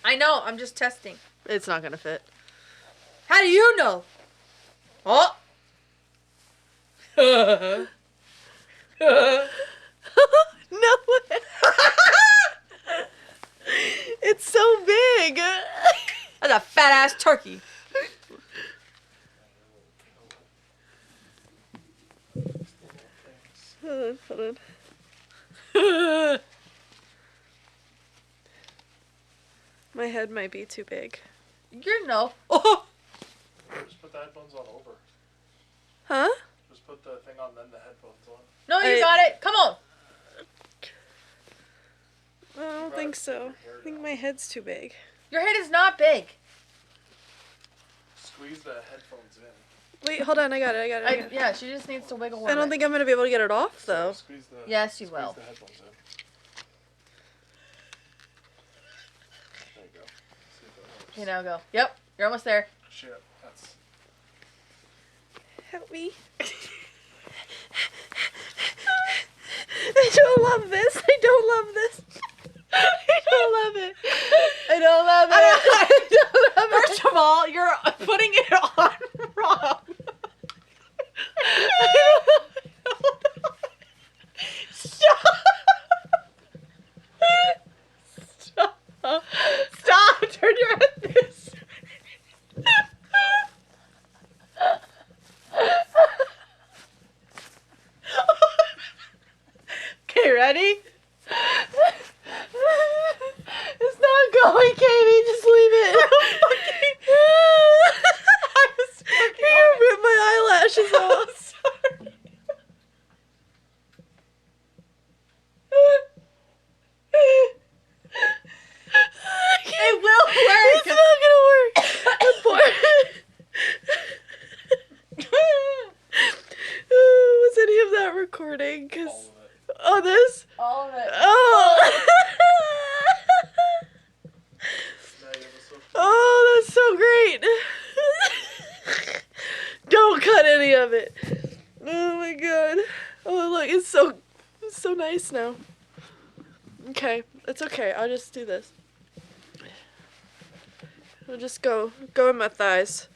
I know. I'm just testing. It's not gonna fit. How do you know? Oh. No way. It's so big. That's a fat ass turkey. Hold on. My head might be too big. You know. Oh. Just put the headphones on over. Huh? Just put the thing on, then the headphones on. No, you got it. Come on. I don't think so. I think my head's too big. Your head is not big. Squeeze the headphones in. Wait, hold on. I got it. Yeah, she just needs to wiggle. I don't think I'm gonna be able to get it off though. Squeeze the. Yes, you will. Squeeze the headphones in. There you go. See if that works. Okay, now go. Yep, you're almost there. Shit, that's. Help me. I don't love this. I don't love this. I don't love it. I don't love it. I don't love it. First of all, you're putting it on wrong. Stop. Stop. Stop. Turn your head this. Okay, ready? It's not going, Katie. Just leave it. I was You ripped my eyelashes off. It will work. It's not gonna work. Was any of that recording? 'Cause oh, this. All of it. Oh. Now you have a social. Oh, that's so great. Don't cut any of it. Oh my god. Oh look, it's so nice now. Okay, it's okay. I'll just do this. I'll just go in my thighs.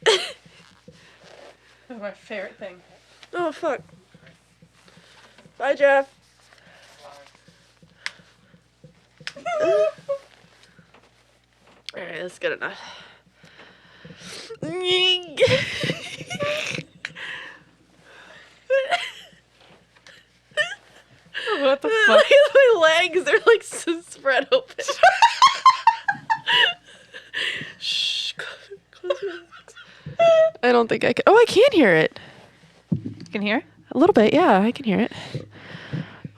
That's my favorite thing. Oh fuck. Bye, Jeff. Alright, that's good enough. What the Look fuck? at my legs, they're like so spread open. Shh. Close your legs. I don't think I can. Oh, I can hear it. You can hear? A little bit, yeah, I can hear it.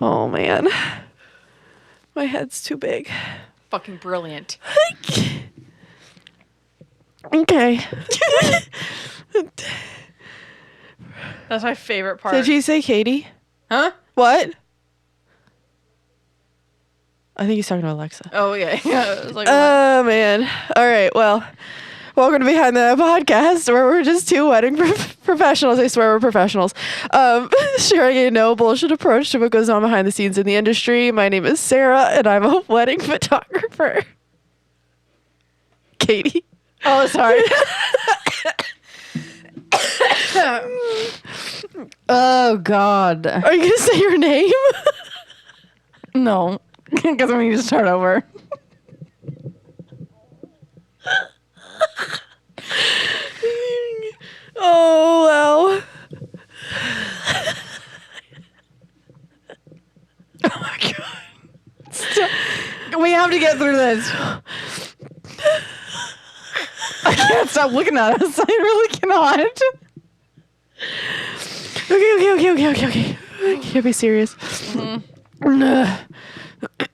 Oh man. My head's too big. Fucking brilliant. Okay. That's my favorite part. Did you say Katie? Huh? What? I think he's talking to Alexa. Oh, yeah. Yeah, it was like, Oh, man. All right. Well, welcome to Behind the Podcast, where we're just two wedding professionals. I swear we're professionals. Sharing a no bullshit approach to what goes on behind the scenes in the industry. My name is Sarah, and I'm a wedding photographer. Katie. oh, sorry. Oh, God. Are you going to say your name? No. Because I'm going to start over. Oh, wow. Oh, my God. We have to get through this. I can't stop looking at us. I really cannot. Okay. I can't be serious.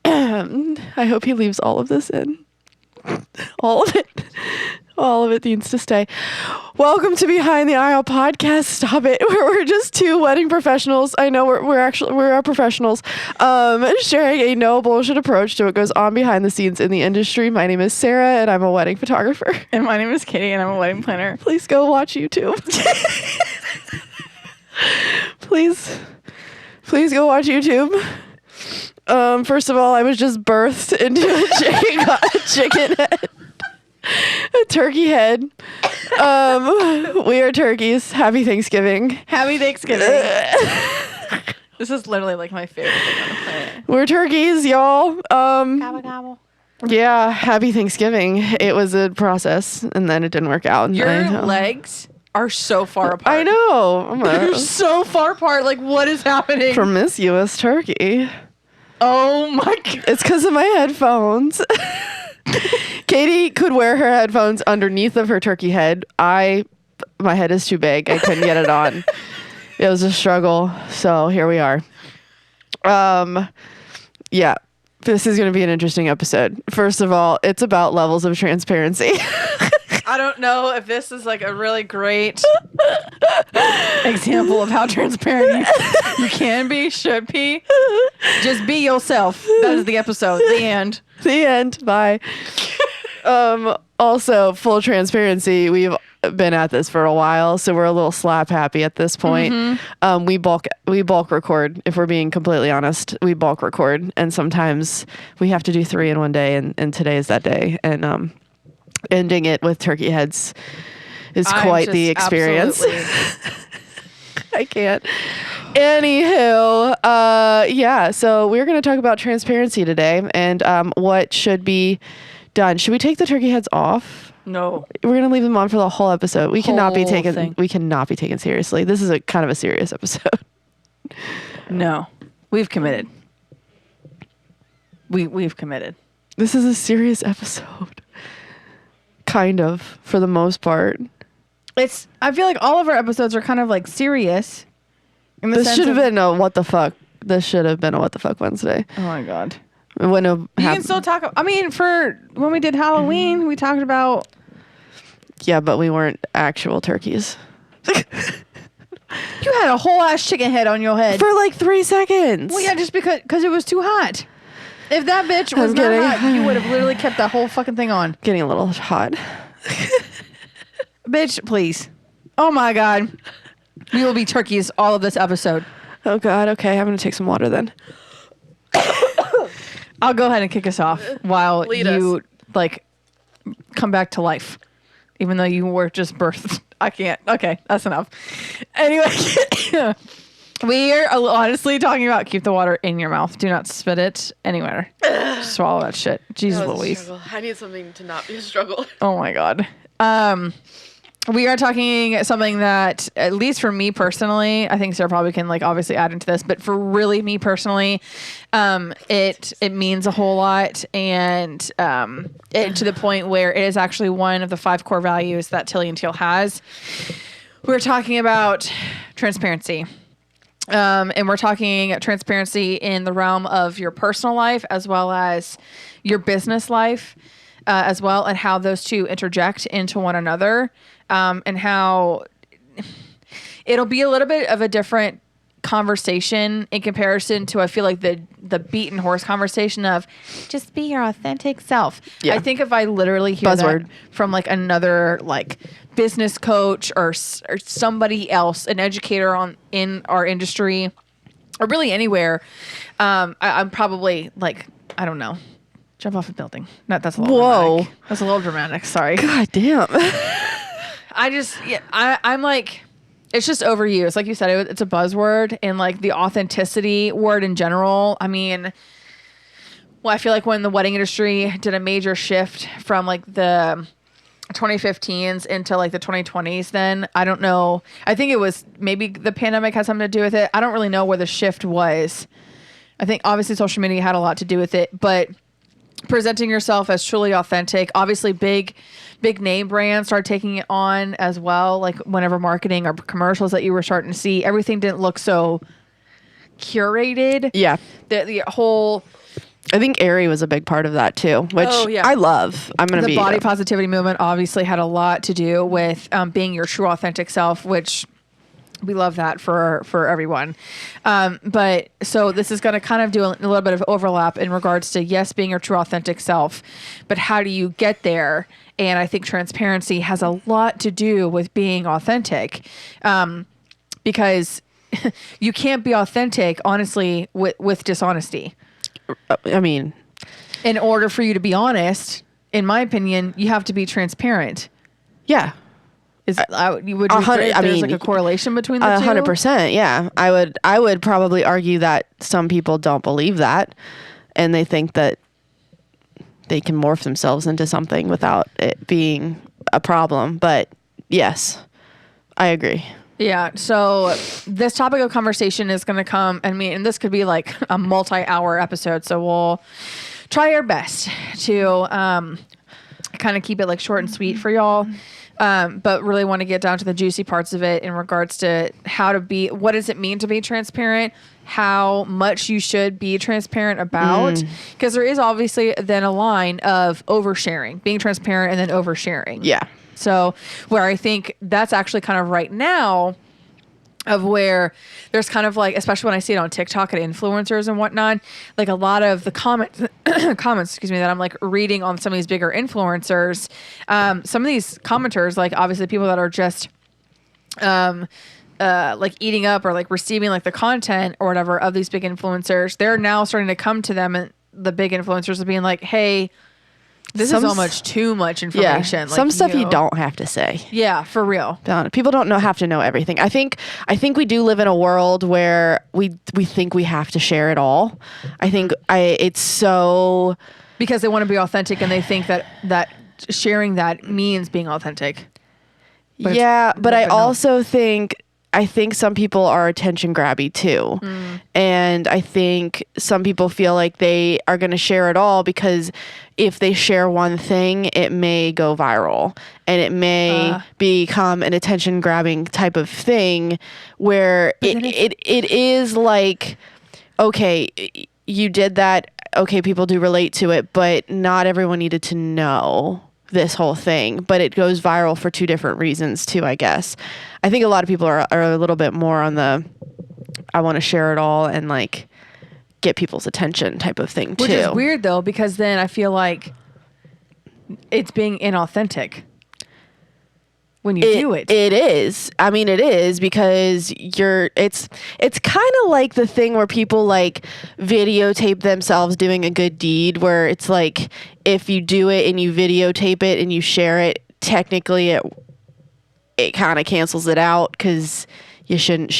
I hope he leaves all of this in. All of it. All of it needs to stay. Welcome to Behind the Aisle Podcast. Stop it. We're just two wedding professionals. I know we're professionals. Sharing a no bullshit approach to what goes on behind the scenes in the industry. My name is Sarah, and I'm a wedding photographer. And my name is Katie, and I'm a wedding planner. Please go watch YouTube. Please go watch YouTube. First of all, I was just birthed into a chicken head. A turkey head. We are turkeys. Happy Thanksgiving. Happy Thanksgiving. This is literally like my favorite thing on the planet. We're turkeys, y'all. Gobble, gobble. Yeah, happy Thanksgiving. It was a process, and then it didn't work out. Your legs are so far apart. I know. They're so far apart. Like, what is happening? Promiscuous turkey. Oh my god. It's because of my headphones. Katie could wear her headphones underneath of her turkey head. My head is too big. I couldn't get it on. It was a struggle. So here we are. Yeah. This is going to be an interesting episode. First of all, it's about levels of transparency. I don't know if this is like a really great example of how transparent you can be, should be. Just be yourself. That is the episode. The end. The end. Bye. Also, full transparency, we've been at this for a while, so we're a little slap happy at this point. Mm-hmm. We bulk record. If we're being completely honest, we bulk record, and sometimes we have to do 3 in one day, and today is that day. And ending it with turkey heads is quite the experience. I can't. Anywho, yeah. So we're going to talk about transparency today, and what should be done. Should we take the turkey heads off? No. We're gonna leave them on for the whole episode. We cannot be taken. Thing. We cannot be taken seriously. This is a kind of a serious episode. No, we've committed. We've committed. This is a serious episode. Kind of, for the most part. I feel like all of our episodes are kind of like serious. This should have been a what the fuck. This should have been a what the fuck Wednesday. Oh my god. You can still talk. I mean, for when we did Halloween, we talked about. Yeah, but we weren't actual turkeys. You had a whole ass chicken head on your head for like 3 seconds. Well, yeah, just because it was too hot. If that bitch was not hot, you would have literally kept that whole fucking thing on. Getting a little hot. Bitch, please. Oh my god. We will be turkeys all of this episode. Oh god. Okay, I'm gonna take some water then. I'll go ahead and kick us off while you like come back to life, even though you were just birthed. I can't. Okay, that's enough. Anyway, we are honestly talking about keep the water in your mouth. Do not spit it anywhere. Swallow that shit. Jesus Louise. I need something to not be a struggle. Oh my god. We are talking something that, at least for me personally, I think Sarah probably can like obviously add into this, but for really me personally, it means a whole lot, and to the point where it is actually one of the 5 core values that Tilly and Teal has. We're talking about transparency. And we're talking transparency in the realm of your personal life as well as your business life as well, and how those two interject into one another. And how it'll be a little bit of a different conversation in comparison to, I feel like, the beaten horse conversation of just be your authentic self. Yeah. I think if I literally hear that from like another like business coach or somebody else, an educator in our industry or really anywhere, I'm probably like, I don't know, jump off a building. That's a little dramatic. That's a little dramatic. Sorry. God damn. I'm like, it's just overused. Like you said, it's a buzzword, and like the authenticity word in general. I mean, well, I feel like when the wedding industry did a major shift from like the 2015s into like the 2020s, then I don't know. I think it was maybe the pandemic had something to do with it. I don't really know where the shift was. I think obviously social media had a lot to do with it, but presenting yourself as truly authentic, obviously big name brands started taking it on as well. Like whenever marketing or commercials that you were starting to see, everything didn't look so curated. Yeah. The whole, I think Aerie was a big part of that too, which I love. The body positivity movement obviously had a lot to do with being your true authentic self, which we love that for everyone. But so this is going to kind of do a little bit of overlap in regards to, yes, being your true authentic self, but how do you get there? And I think transparency has a lot to do with being authentic, because you can't be authentic, honestly, with dishonesty. I mean, In order for you to be honest, in my opinion, you have to be transparent. yeah. You would agree if there's like a correlation between the two? 100%. Yeah. I would probably argue that some people don't believe that, and they think that they can morph themselves into something without it being a problem. But yes, I agree. Yeah. So this topic of conversation is going to come, and this could be like a multi-hour episode. So we'll try our best to kind of keep it like short and sweet for y'all. But really want to get down to the juicy parts of it in regards to what does it mean to be transparent, how much you should be transparent about, because there is obviously then a line of oversharing, being transparent and then oversharing. Yeah. So where I think that's actually kind of right now of where there's kind of like, especially when I see it on TikTok and influencers and whatnot, like a lot of the comments, that I'm like reading on some of these bigger influencers, some of these commenters, like obviously people that are just, like eating up or like receiving like the content or whatever of these big influencers, they're now starting to come to them and the big influencers are being like, hey, this is so much too much information. Yeah. Like, some stuff you don't have to say. Yeah, for real. People don't have to know everything. I think we do live in a world where we think we have to share it all. I think it's so because they want to be authentic and they think that sharing that means being authentic. But I also think some people are attention grabby too. And I think some people feel like they are going to share it all because if they share one thing, it may go viral and it may become an attention grabbing type of thing where it is like, okay, you did that. Okay, people do relate to it, but not everyone needed to know this whole thing, but it goes viral for two different reasons too, I guess. I think a lot of people are a little bit more on the I want to share it all and like get people's attention type of thing too. Which is weird though, because then I feel like it's being inauthentic when you do it. It is. I mean, it is because it's kind of like the thing where people like videotape themselves doing a good deed where it's like if you do it and you videotape it and you share it, technically it kind of cancels it out because you shouldn't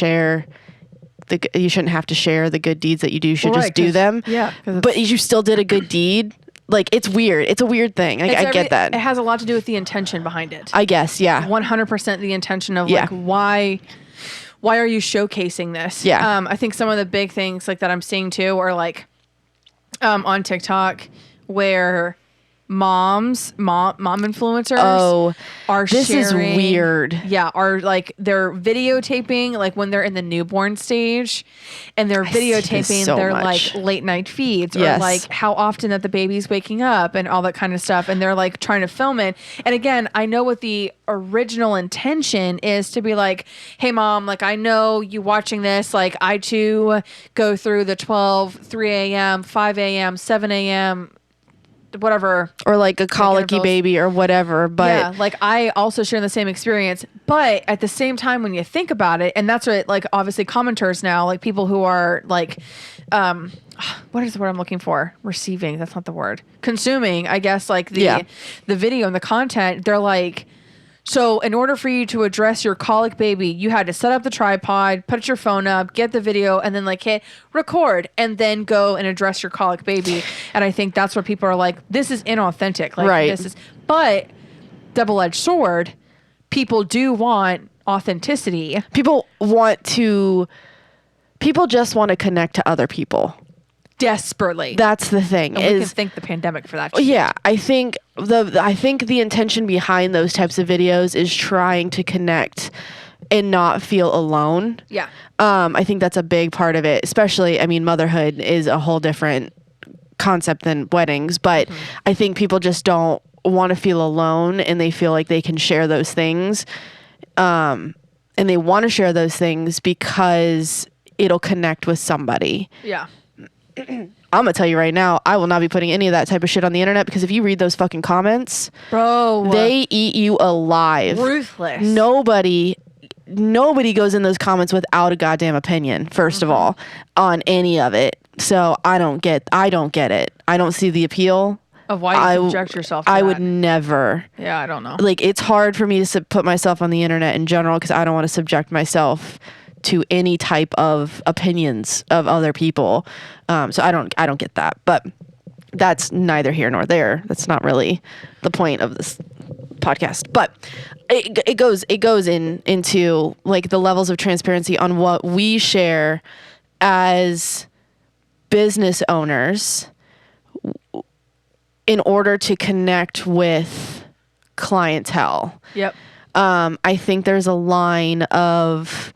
you shouldn't have to share the good deeds that you do. You should just do them. Yeah. But you still did a good deed. Like, it's weird. It's a weird thing. I get that. It has a lot to do with the intention behind it. I guess, yeah. 100% the intention of like, why are you showcasing this? Yeah. I think some of the big things like that I'm seeing too are like on TikTok where mom influencers are this sharing, is weird. Yeah, are like they're videotaping like when they're in the newborn stage and they're videotaping their like late night feeds or like how often that the baby's waking up and all that kind of stuff, and they're like trying to film it. And again, I know what the original intention is to be like, hey mom, like I know you watching this, like I too go through the 12, 3 a.m., 5 a.m., 7 a.m., whatever, or like a colicky baby or whatever, but yeah, like I also share the same experience. But at the same time, when you think about it, and that's what like obviously commenters now, like people who are like what is the word I'm looking for? Receiving, that's not the word. Consuming, I guess, like the video and the content, they're like, so in order for you to address your colic baby, you had to set up the tripod, put your phone up, get the video, and then like hit record, and then go and address your colic baby. And I think that's where people are like, this is inauthentic. Like, this is, but double-edged sword, people do want authenticity. People just want to connect to other people. Desperately. That's the thing. And we can thank the pandemic for that shit. Yeah, I think the intention behind those types of videos is trying to connect and not feel alone. Yeah. I think that's a big part of it. Especially, I mean, motherhood is a whole different concept than weddings, but I think people just don't want to feel alone, and they feel like they can share those things. And they want to share those things because it'll connect with somebody. Yeah. I'm gonna tell you right now, I will not be putting any of that type of shit on the internet, because if you read those fucking comments, bro, they eat you alive. Ruthless. Nobody nobody goes in those comments without a goddamn opinion, first of all, on any of it. So I don't get it. I don't see the appeal. Of why you subject yourself to I that. would never. Yeah, I don't know. Like, it's hard for me to put myself on the internet in general because I don't want to subject myself to any type of opinions of other people. So I don't get that. But that's neither here nor there. That's not really the point of this podcast. But it goes into like the levels of transparency on what we share as business owners in order to connect with clientele. Yep. I think there's a line of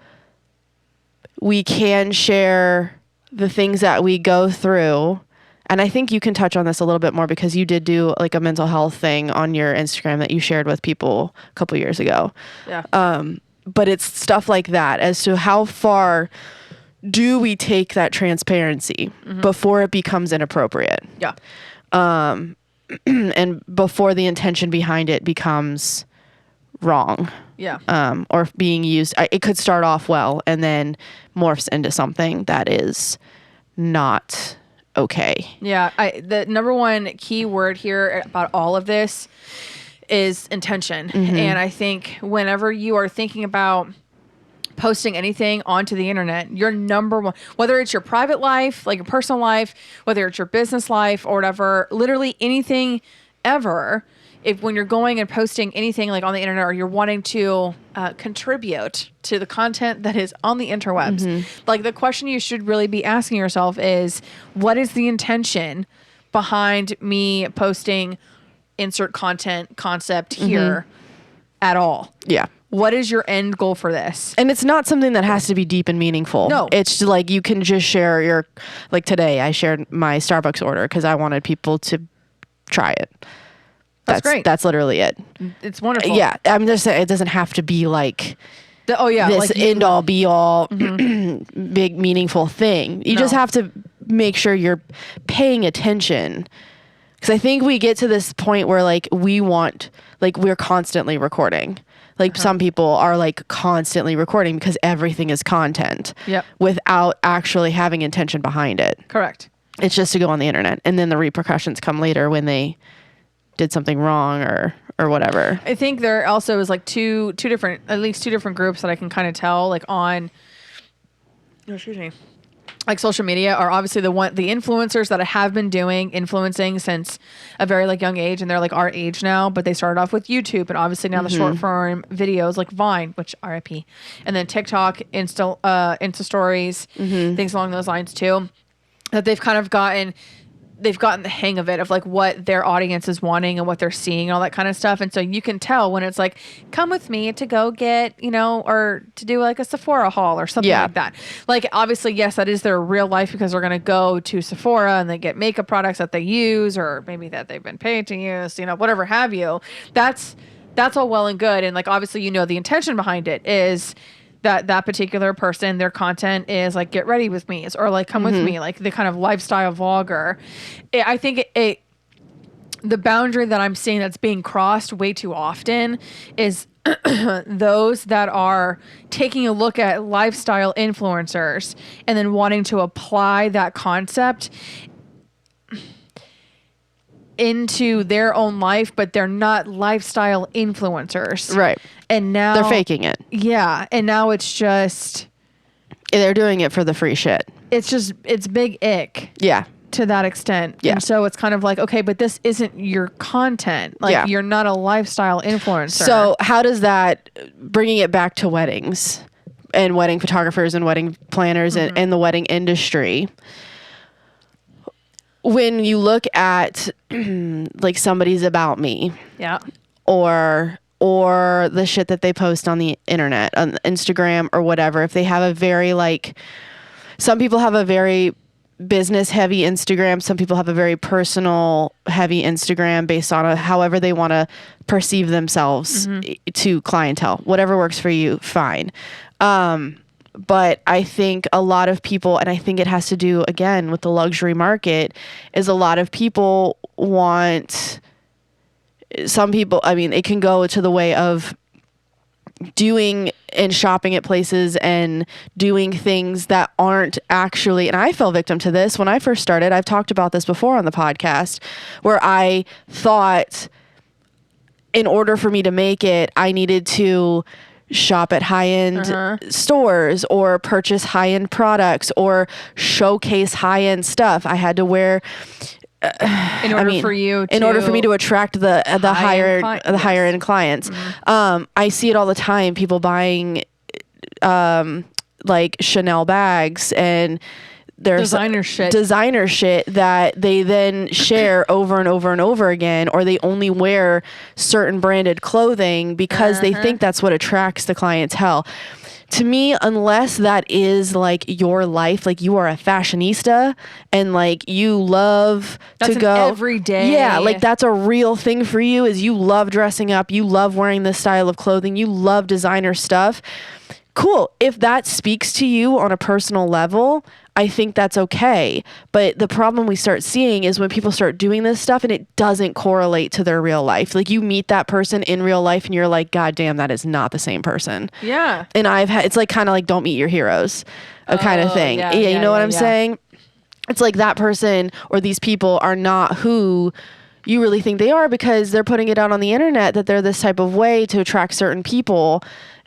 we can share the things that we go through. And I think you can touch on this a little bit more because you did do like a mental health thing on your Instagram that you shared with people a couple years ago. Yeah. But it's stuff like that as to how far do we take that transparency before it becomes inappropriate? Yeah. And before the intention behind it becomes wrong. Yeah. Or being used. It could start off well and then morphs into something that is not okay. Yeah. The number one key word here about all of this is intention. And I think whenever you are thinking about posting anything onto the internet, your number one, whether it's your private life, like your personal life, whether it's your business life or whatever, literally anything ever, when you're going and posting anything like on the internet or you're wanting to contribute to the content that is on the interwebs, like the question you should really be asking yourself is, what is the intention behind me posting insert content concept here at all? Yeah. What is your end goal for this? And it's not something that has to be deep and meaningful. No. It's like you can just share like today I shared my Starbucks order because I wanted people to try it. That's great. That's literally it. It's wonderful. Yeah. I'm just saying it doesn't have to be like this like end all be all big meaningful thing. You just No. have to make sure you're paying attention. Because I think we get to this point where like we're constantly recording. Like some people are like constantly recording because everything is content. Yep. Without actually having intention behind it. Correct. It's just to go on the internet, and then the repercussions come later when they did something wrong or whatever. I think there also is like at least two different groups that I can kind of tell like on, like social media are obviously the influencers that have been influencing since a very like young age, and they're like our age now, but they started off with YouTube and obviously now the short form videos like Vine, which RIP, and then TikTok, Insta stories, things along those lines too, that they've kind of gotten the hang of it, of like what their audience is wanting and what they're seeing and all that kind of stuff. And so you can tell when it's like, come with me to go get, or to do like a Sephora haul or something like that. Like, obviously, yes, that is their real life because they're going to go to Sephora and they get makeup products that they use or maybe that they've been paid to use, whatever have you. That's all well and good. And like, obviously, the intention behind it is that particular person, their content is like, get ready with me or like, come with me, like the kind of lifestyle vlogger. I think the boundary that I'm seeing that's being crossed way too often is those that are taking a look at lifestyle influencers and then wanting to apply that concept into their own life, but they're not lifestyle influencers. Right. And now They're faking it. Yeah. And now it's just, They're doing it for the free shit. it's big ick. Yeah. To that extent. Yeah. And so it's kind of like, okay, but this isn't your content. Like you're not a lifestyle influencer. So how does that, bringing it back to weddings and wedding photographers and wedding planners and the wedding industry, when you look at like somebody's About Me, yeah, or the shit that they post on the internet, on Instagram or whatever, if they have a very some people have a very business heavy Instagram, some people have a very personal heavy Instagram based on however they want to perceive themselves to clientele. Whatever works for you, fine. But I think a lot of people, and I think it has to do, again, with the luxury market, is a lot of people want, some people, I mean, it can go to the way of doing and shopping at places and doing things that aren't actually, and I fell victim to this when I first started. I've talked about this before on the podcast, where I thought in order for me to make it, I needed to shop at high-end stores or purchase high-end products or showcase high-end stuff. I had to wear in order for me to attract the higher yes. higher end clients. I see it all the time, people buying like Chanel bags, and there's designer shit that they then share over and over and over again, or they only wear certain branded clothing because they think that's what attracts the clientele. To me, unless that is like your life, like you are a fashionista and like you love to go every day. Yeah, like that's a real thing for you, is you love dressing up, you love wearing this style of clothing, you love designer stuff. Cool. If that speaks to you on a personal level, I think that's okay. But the problem we start seeing is when people start doing this stuff and it doesn't correlate to their real life. Like you meet that person in real life and you're like, God damn, that is not the same person. Yeah. And it's like kind of like don't meet your heroes, kind of thing. Yeah, you know what I'm saying? It's like that person or these people are not who you really think they are, because they're putting it out on the internet that they're this type of way to attract certain people.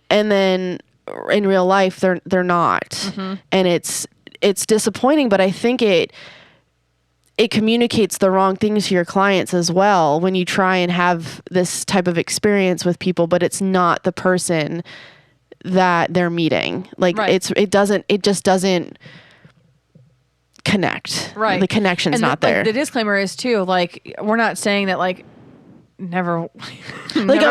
And then in real life, they're not. And it's disappointing, but I think it communicates the wrong things to your clients as well when you try and have this type of experience with people, but it's not the person that they're meeting. Like it just doesn't connect. Right. The connection's not there. Like, the disclaimer is too, like, we're not saying that like never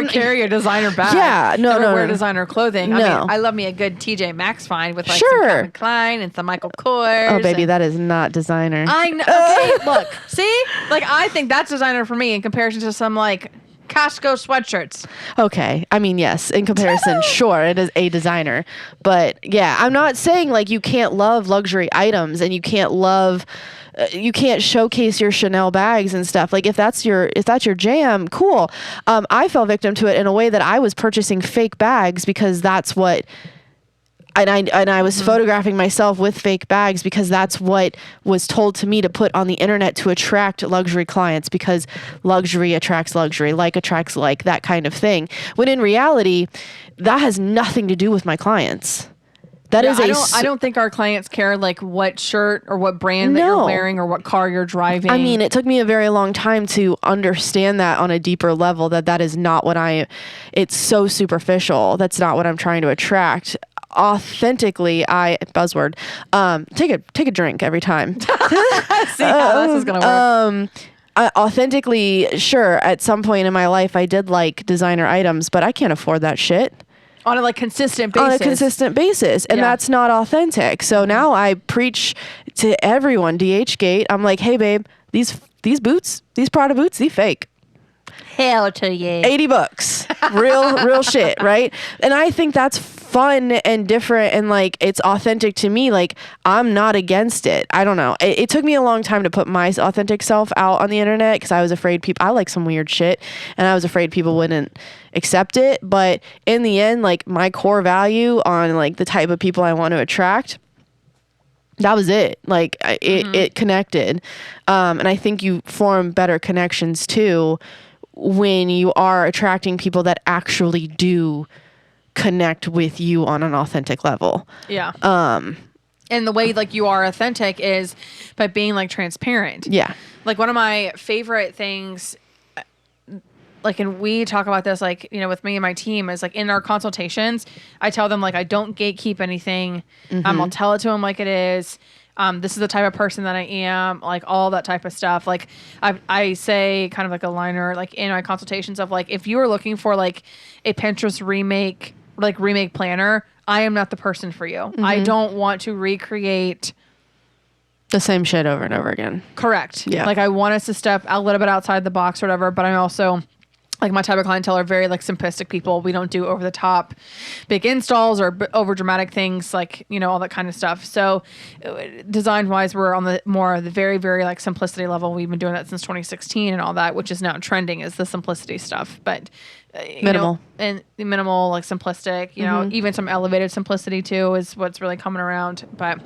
carry a designer bag. Yeah, no, wear designer clothing. No. I mean, I love me a good TJ Maxx find with like Sure. some Calvin Klein and some Michael Kors. Oh, baby, that is not designer. I know. Okay, look, see, like I think that's designer for me in comparison to some like Costco sweatshirts. Okay. I mean, yes, in comparison, sure, it is a designer. But yeah, I'm not saying like you can't love luxury items and you can't showcase your Chanel bags and stuff. Like if that's your jam, cool. I fell victim to it in a way that I was purchasing fake bags because that's what, and I was photographing myself with fake bags because that's what was told to me to put on the internet to attract luxury clients, because luxury attracts luxury, like attracts like, that kind of thing. When in reality, that has nothing to do with my clients. I don't think our clients care like what shirt or what brand that you're wearing or what car you're driving. I mean, it took me a very long time to understand that on a deeper level, that is not what it's so superficial. That's not what I'm trying to attract. Authentically, buzzword, take a drink every time. See how this is going to work. Authentically, sure, at some point in my life, I did like designer items, but I can't afford that shit. On a like consistent basis. And that's not authentic. So now I preach to everyone, DHgate. I'm like, hey babe, these boots, these Prada boots, these fake. Hell to you. $80. Real shit, right? And I think that's fun and different and like it's authentic to me. Like I'm not against it. I don't know. It took me a long time to put my authentic self out on the internet because I was afraid I like some weird shit and I was afraid people wouldn't accept it. But in the end, like my core value on like the type of people I want to attract, that was it. Like it connected. And I think you form better connections too when you are attracting people that actually do connect with you on an authentic level. Yeah. And the way like you are authentic is by being like transparent. Yeah. Like one of my favorite things, like, and we talk about this, like, you know, with me and my team is like in our consultations, I tell them like, I don't gatekeep anything. I'll tell it to them like it is. This is the type of person that I am, like all that type of stuff. Like I say kind of like a liner, like in my consultations of like, if you are looking for like a Pinterest remake planner, I am not the person for you. I don't want to recreate the same shit over and over again. Correct. Yeah. Like I want us to step a little bit outside the box or whatever, but I'm also like my type of clientele are very like simplistic people. We don't do over the top big installs or over dramatic things, like, you know, all that kind of stuff. So design wise, we're on the very, very like simplicity level. We've been doing that since 2016 and all that, which is now trending, is the simplicity stuff. But Minimal. and minimal, like simplistic, you know, even some elevated simplicity too is what's really coming around. But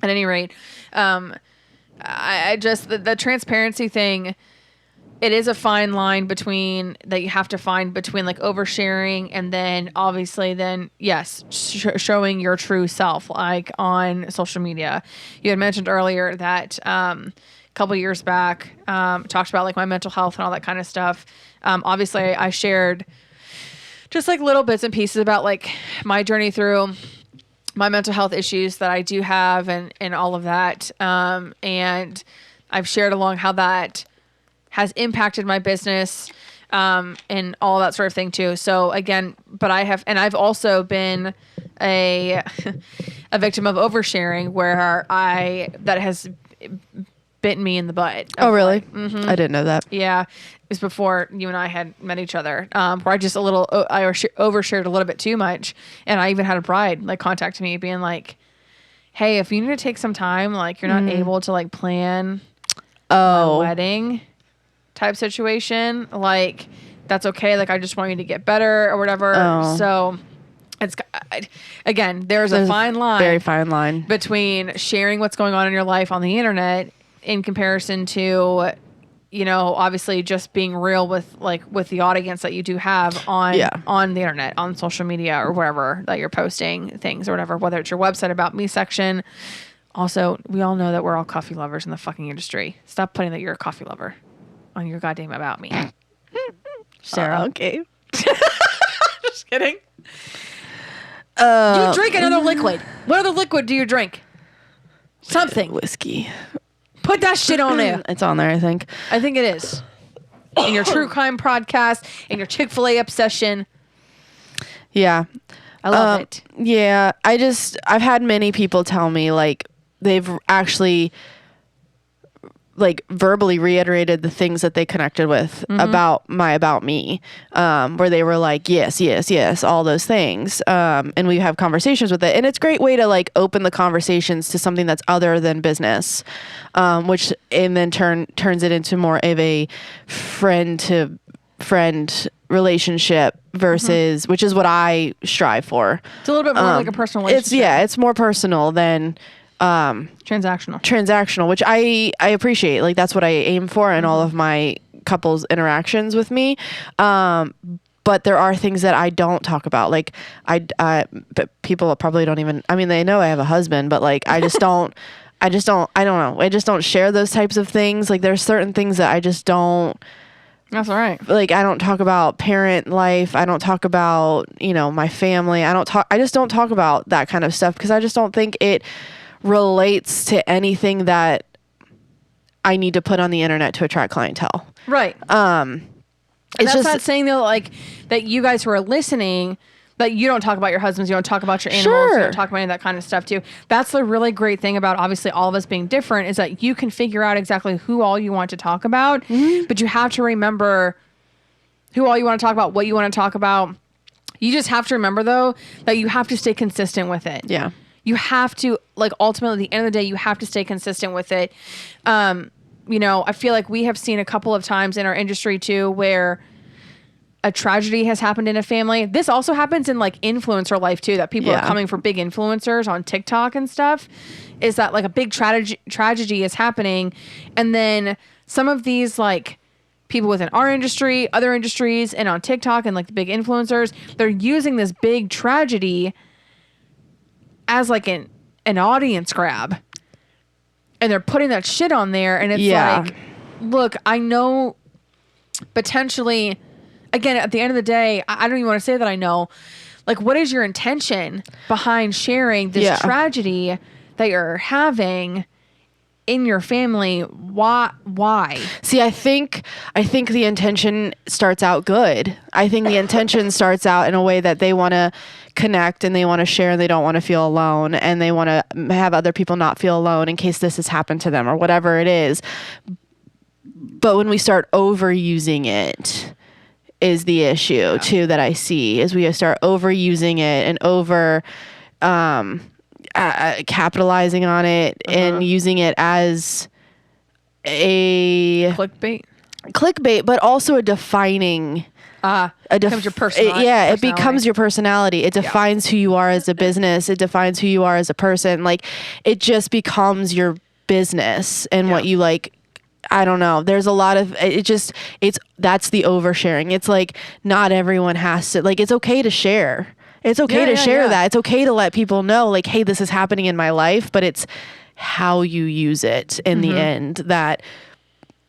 at any rate, I just, the transparency thing, it is a fine line between that you have to find between like oversharing and then obviously then yes, showing your true self, like on social media. You had mentioned earlier that a couple years back, talked about like my mental health and all that kind of stuff. Obviously I shared just like little bits and pieces about like my journey through my mental health issues that I do have and all of that. And I've shared along how that has impacted my business, and all that sort of thing too. So again, but I've also been a victim of oversharing where that has bitten me in the butt. Oh, really? I didn't know that. Yeah. It was before you and I had met each other, where I just overshared a little bit too much. And I even had a bride like contact me being like, hey, if you need to take some time, like you're not able to like plan a wedding type situation, like that's okay. Like I just want you to get better or whatever. So it's, again, there's a fine line, very fine line between sharing what's going on in your life on the internet in comparison to, you know, obviously just being real with the audience that you do have on the internet, on social media or wherever that you're posting things or whatever, whether it's your website About Me section. Also, we all know that we're all coffee lovers in the fucking industry. Stop putting that you're a coffee lover on your goddamn About Me. Sarah. Okay. Just kidding. You drink another liquid. What other liquid do you drink? Something. Whiskey. Put that shit on there. It's on there, I think. I think it is. In your true crime podcast, in your Chick-fil-A obsession. Yeah. I love it. Yeah. I've had many people tell me like they've actually like verbally reiterated the things that they connected with about me, where they were like, yes, all those things. And we have conversations with it. And it's a great way to like open the conversations to something that's other than business, which and then turns it into more of a friend to friend relationship versus, which is what I strive for. It's a little bit more like a personal relationship. It's more personal than transactional, which I appreciate. Like that's what I aim for in all of my couples interactions with me. But there are things that I don't talk about. Like but people probably don't even, I mean, they know I have a husband, but like, I don't know. I just don't share those types of things. Like there's certain things that I just don't. That's all right. Like I don't talk about parent life. I don't talk about, you know, my family. I just don't talk about that kind of stuff because I just don't think it relates to anything that I need to put on the internet to attract clientele. Right. It's that's just not saying though, like that you guys who are listening, that you don't talk about your husbands, you don't talk about your animals, you don't talk about any of that kind of stuff too. That's the really great thing about obviously all of us being different is that you can figure out exactly who all you want to talk about, but you have to remember who all you want to talk about, what you want to talk about. You just have to remember though that you have to stay consistent with it. Yeah. You have to, like, ultimately, at the end of the day, you have to stay consistent with it. You know, I feel like we have seen a couple of times in our industry, too, where a tragedy has happened in a family. This also happens in, like, influencer life, too, that people are coming for big influencers on TikTok and stuff, is that, like, a big tragedy is happening. And then some of these, like, people within our industry, other industries, and on TikTok and, like, the big influencers, they're using this big tragedy as like an audience grab, and they're putting that shit on there, and it's like, look, I know potentially, again, at the end of the day, I don't even want to say that I know, like, what is your intention behind sharing this tragedy that you're having in your family? Why? See, I think the intention starts out good. I think the intention starts out in a way that they want to connect and they want to share and they don't want to feel alone and they want to have other people not feel alone in case this has happened to them or whatever it is. But when we start overusing it, is the issue too that I see is we start overusing it and capitalizing on it and using it as a clickbait, but also a defining. Becomes your personality. It becomes your personality. It defines who you are as a business. It defines who you are as a person. Like, it just becomes your business and what you like. I don't know. There's a lot of that's the oversharing. It's like not everyone has to, like, it's okay to share. It's okay to share that. It's okay to let people know, like, hey, this is happening in my life, but it's how you use it in the end that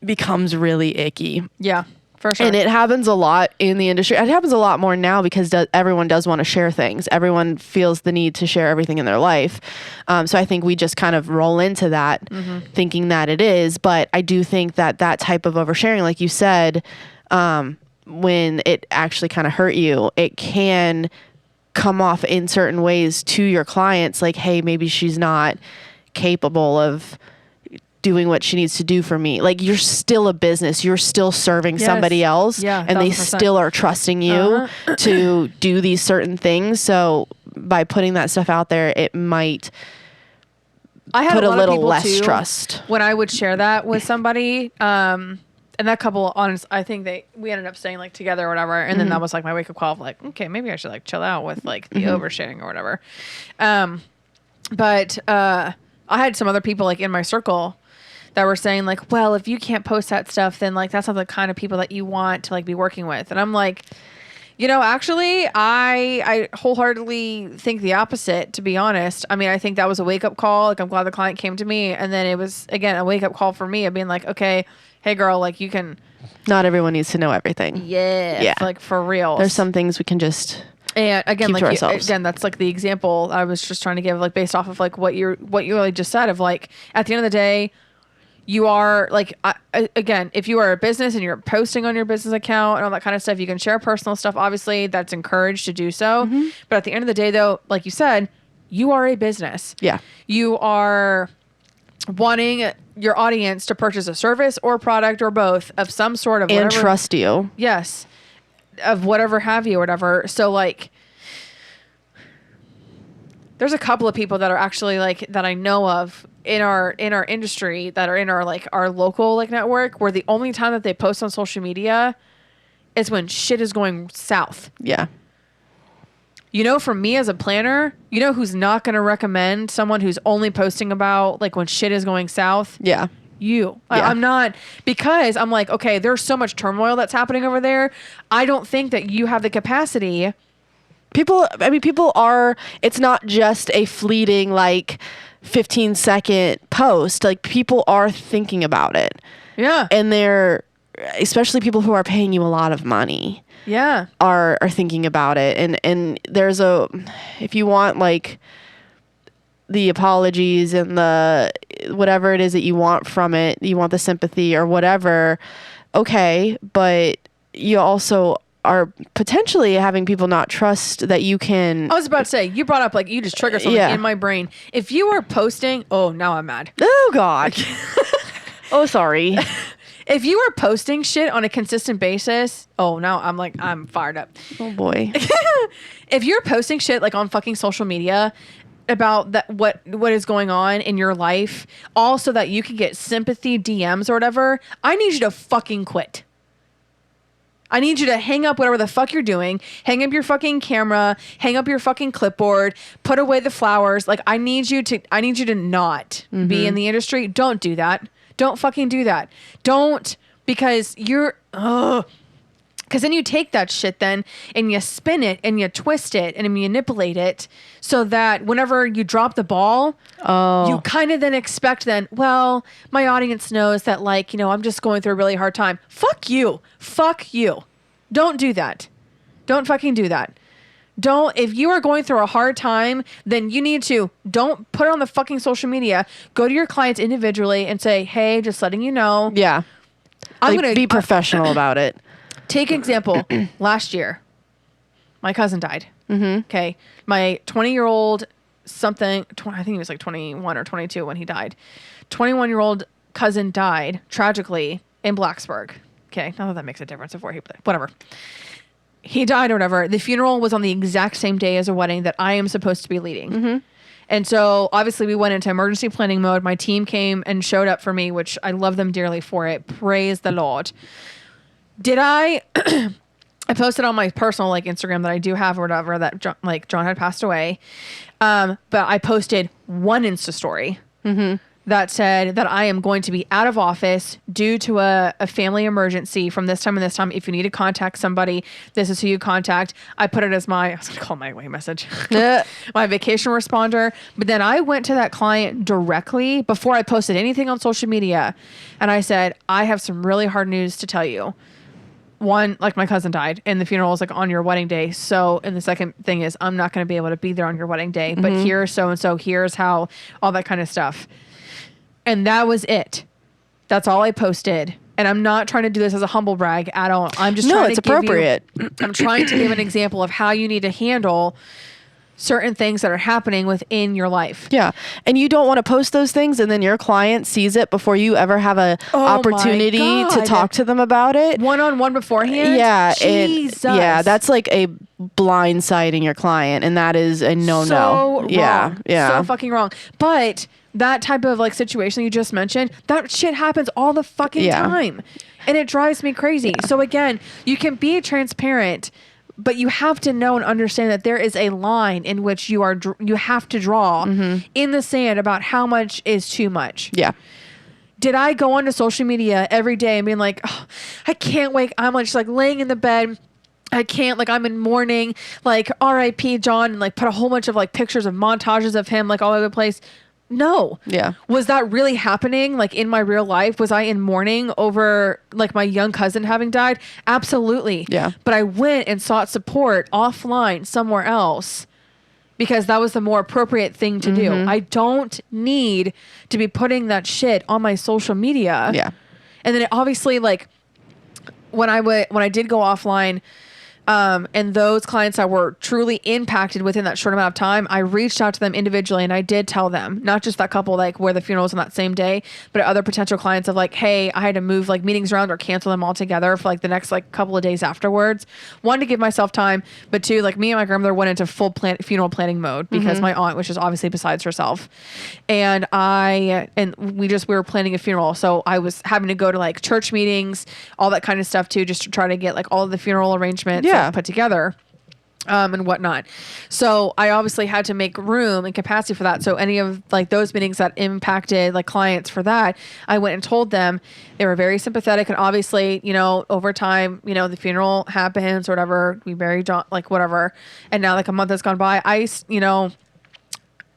becomes really icky. Yeah. For sure. And it happens a lot in the industry. It happens a lot more now because everyone does want to share things. Everyone feels the need to share everything in their life. So I think we just kind of roll into that thinking that it is. But I do think that type of oversharing, like you said, when it actually kind of hurt you, it can come off in certain ways to your clients. Like, hey, maybe she's not capable of doing what she needs to do for me. Like, you're still a business. You're still serving somebody else. Yeah, and 1000%. they still are trusting you to do these certain things. So by putting that stuff out there, it might put a little less trust. When I would share that with somebody, and that couple, I think we ended up staying like together or whatever. And then that was like my wake up call of like, okay, maybe I should like chill out with like the oversharing or whatever. But I had some other people like in my circle that were saying like, well, if you can't post that stuff, then like that's not the kind of people that you want to like be working with. And I'm like, actually, I wholeheartedly think the opposite, to be honest. I mean, I think that was a wake up call. Like, I'm glad the client came to me. And then it was, again, a wake up call for me of being like, okay, hey girl, like you can. Not everyone needs to know everything. Yeah. Like for real. There's some things we can just and again, keep like to ourselves. again, that's like the example I was just trying to give, like based off of like what you really just said of like, at the end of the day, you are like, again, if you are a business and you're posting on your business account and all that kind of stuff, you can share personal stuff. Obviously, that's encouraged to do so. But at the end of the day, though, like you said, you are a business. Yeah. You are wanting your audience to purchase a service or product or both of some sort of whatever. And trust you. Yes. Of whatever have you or whatever. So like, there's a couple of people that are actually like, that I know of in our industry that are in our like our local like network, where the only time that they post on social media is when shit is going south. Yeah. For me as a planner, who's not going to recommend someone who's only posting about like when shit is going south? Yeah. You. Yeah. I'm not, because I'm like, okay, there's so much turmoil that's happening over there. I don't think that you have the capacity. People are, it's not just a fleeting like 15-second post. Like, people are thinking about it. Yeah. And they're, especially people who are paying you a lot of money. Yeah. Are thinking about it. And there's if you want like the apologies and the whatever it is that you want from it, you want the sympathy or whatever, okay, but you also are potentially having people not trust that you can. I was about to say, you brought up like, you just triggered something in my brain. If you are posting, now I'm mad. Oh God. Oh, sorry. If you are posting shit on a consistent basis, now I'm fired up. Oh boy. If you're posting shit like on fucking social media about that, what is going on in your life, all so that you can get sympathy DMs or whatever, I need you to fucking quit. I need you to hang up whatever the fuck you're doing, hang up your fucking camera, hang up your fucking clipboard, put away the flowers. Like, I need you to not be in the industry. Don't do that. Don't fucking do that. Don't, because because then you take that shit then and you spin it and you twist it and you manipulate it so that whenever you drop the ball, you kind of then expect then, well, my audience knows that like, I'm just going through a really hard time. Fuck you. Fuck you. Don't do that. Don't fucking do that. If you are going through a hard time, then you need to, don't put it on the fucking social media. Go to your clients individually and say, hey, just letting you know. Yeah. I'm going to be professional about it. Take example. Last year, my cousin died. Okay. My 20-year-old I think he was like 21 or 22 when he died. 21-year-old cousin died tragically in Blacksburg. Okay, not that that makes a difference before he, whatever. He died or whatever. The funeral was on the exact same day as a wedding that I am supposed to be leading. And so obviously we went into emergency planning mode. My team came and showed up for me, which I love them dearly for it. Praise the Lord. Did I I posted on my personal like Instagram that I do have or whatever that John had passed away. But I posted one Insta story that said that I am going to be out of office due to a family emergency from this time and this time. If you need to contact somebody, this is who you contact. I put it as I was going to call my away message, my vacation responder. But then I went to that client directly before I posted anything on social media. And I said, I have some really hard news to tell you. One, like my cousin died and the funeral was like on your wedding day. So, and the second thing is I'm not going to be able to be there on your wedding day, but here's so-and-so, here's how, all that kind of stuff. And that was it. That's all I posted. And I'm not trying to do this as a humble brag at all. I'm just trying to give appropriate. I'm trying to give an example of how you need to handle certain things that are happening within your life. Yeah. And you don't want to post those things and then your client sees it before you ever have a opportunity to talk to them about it. One-on-one beforehand? Yeah. Jesus. Yeah. That's like a blindsiding your client. And that is a no-no. So wrong. Yeah. So fucking wrong. But that type of like situation you just mentioned, that shit happens all the fucking time. And it drives me crazy. So again, you can be transparent, but you have to know and understand that there is a line in which you have to draw in the sand about how much is too much. Yeah. Did I go onto social media every day and being like, oh, I can't wait. I'm like, just like laying in the bed. I can't, like, I'm in mourning, like R.I.P. John, and like put a whole bunch of like pictures of montages of him like all over the place. No. Yeah. Was that really happening? Like in my real life, was I in mourning over like my young cousin having died? Absolutely. Yeah. But I went and sought support offline somewhere else because that was the more appropriate thing to do. I don't need to be putting that shit on my social media. Yeah. And then it obviously like when I did go offline, and those clients that were truly impacted within that short amount of time, I reached out to them individually and I did tell them, not just that couple like where the funeral was on that same day, but other potential clients of like, hey, I had to move like meetings around or cancel them altogether for like the next like couple of days afterwards. One, to give myself time, but two, like me and my grandmother went into full funeral planning mode because my aunt, which is obviously besides herself, and we were planning a funeral. So I was having to go to like church meetings, all that kind of stuff too, just to try to get like all of the funeral arrangements put together and whatnot. So I obviously had to make room and capacity for that. So any of like those meetings that impacted like clients for that, I went and told them. They were very sympathetic, and obviously, you know, over time, you know, the funeral happens or whatever, we buried John, like whatever, and now like a month has gone by.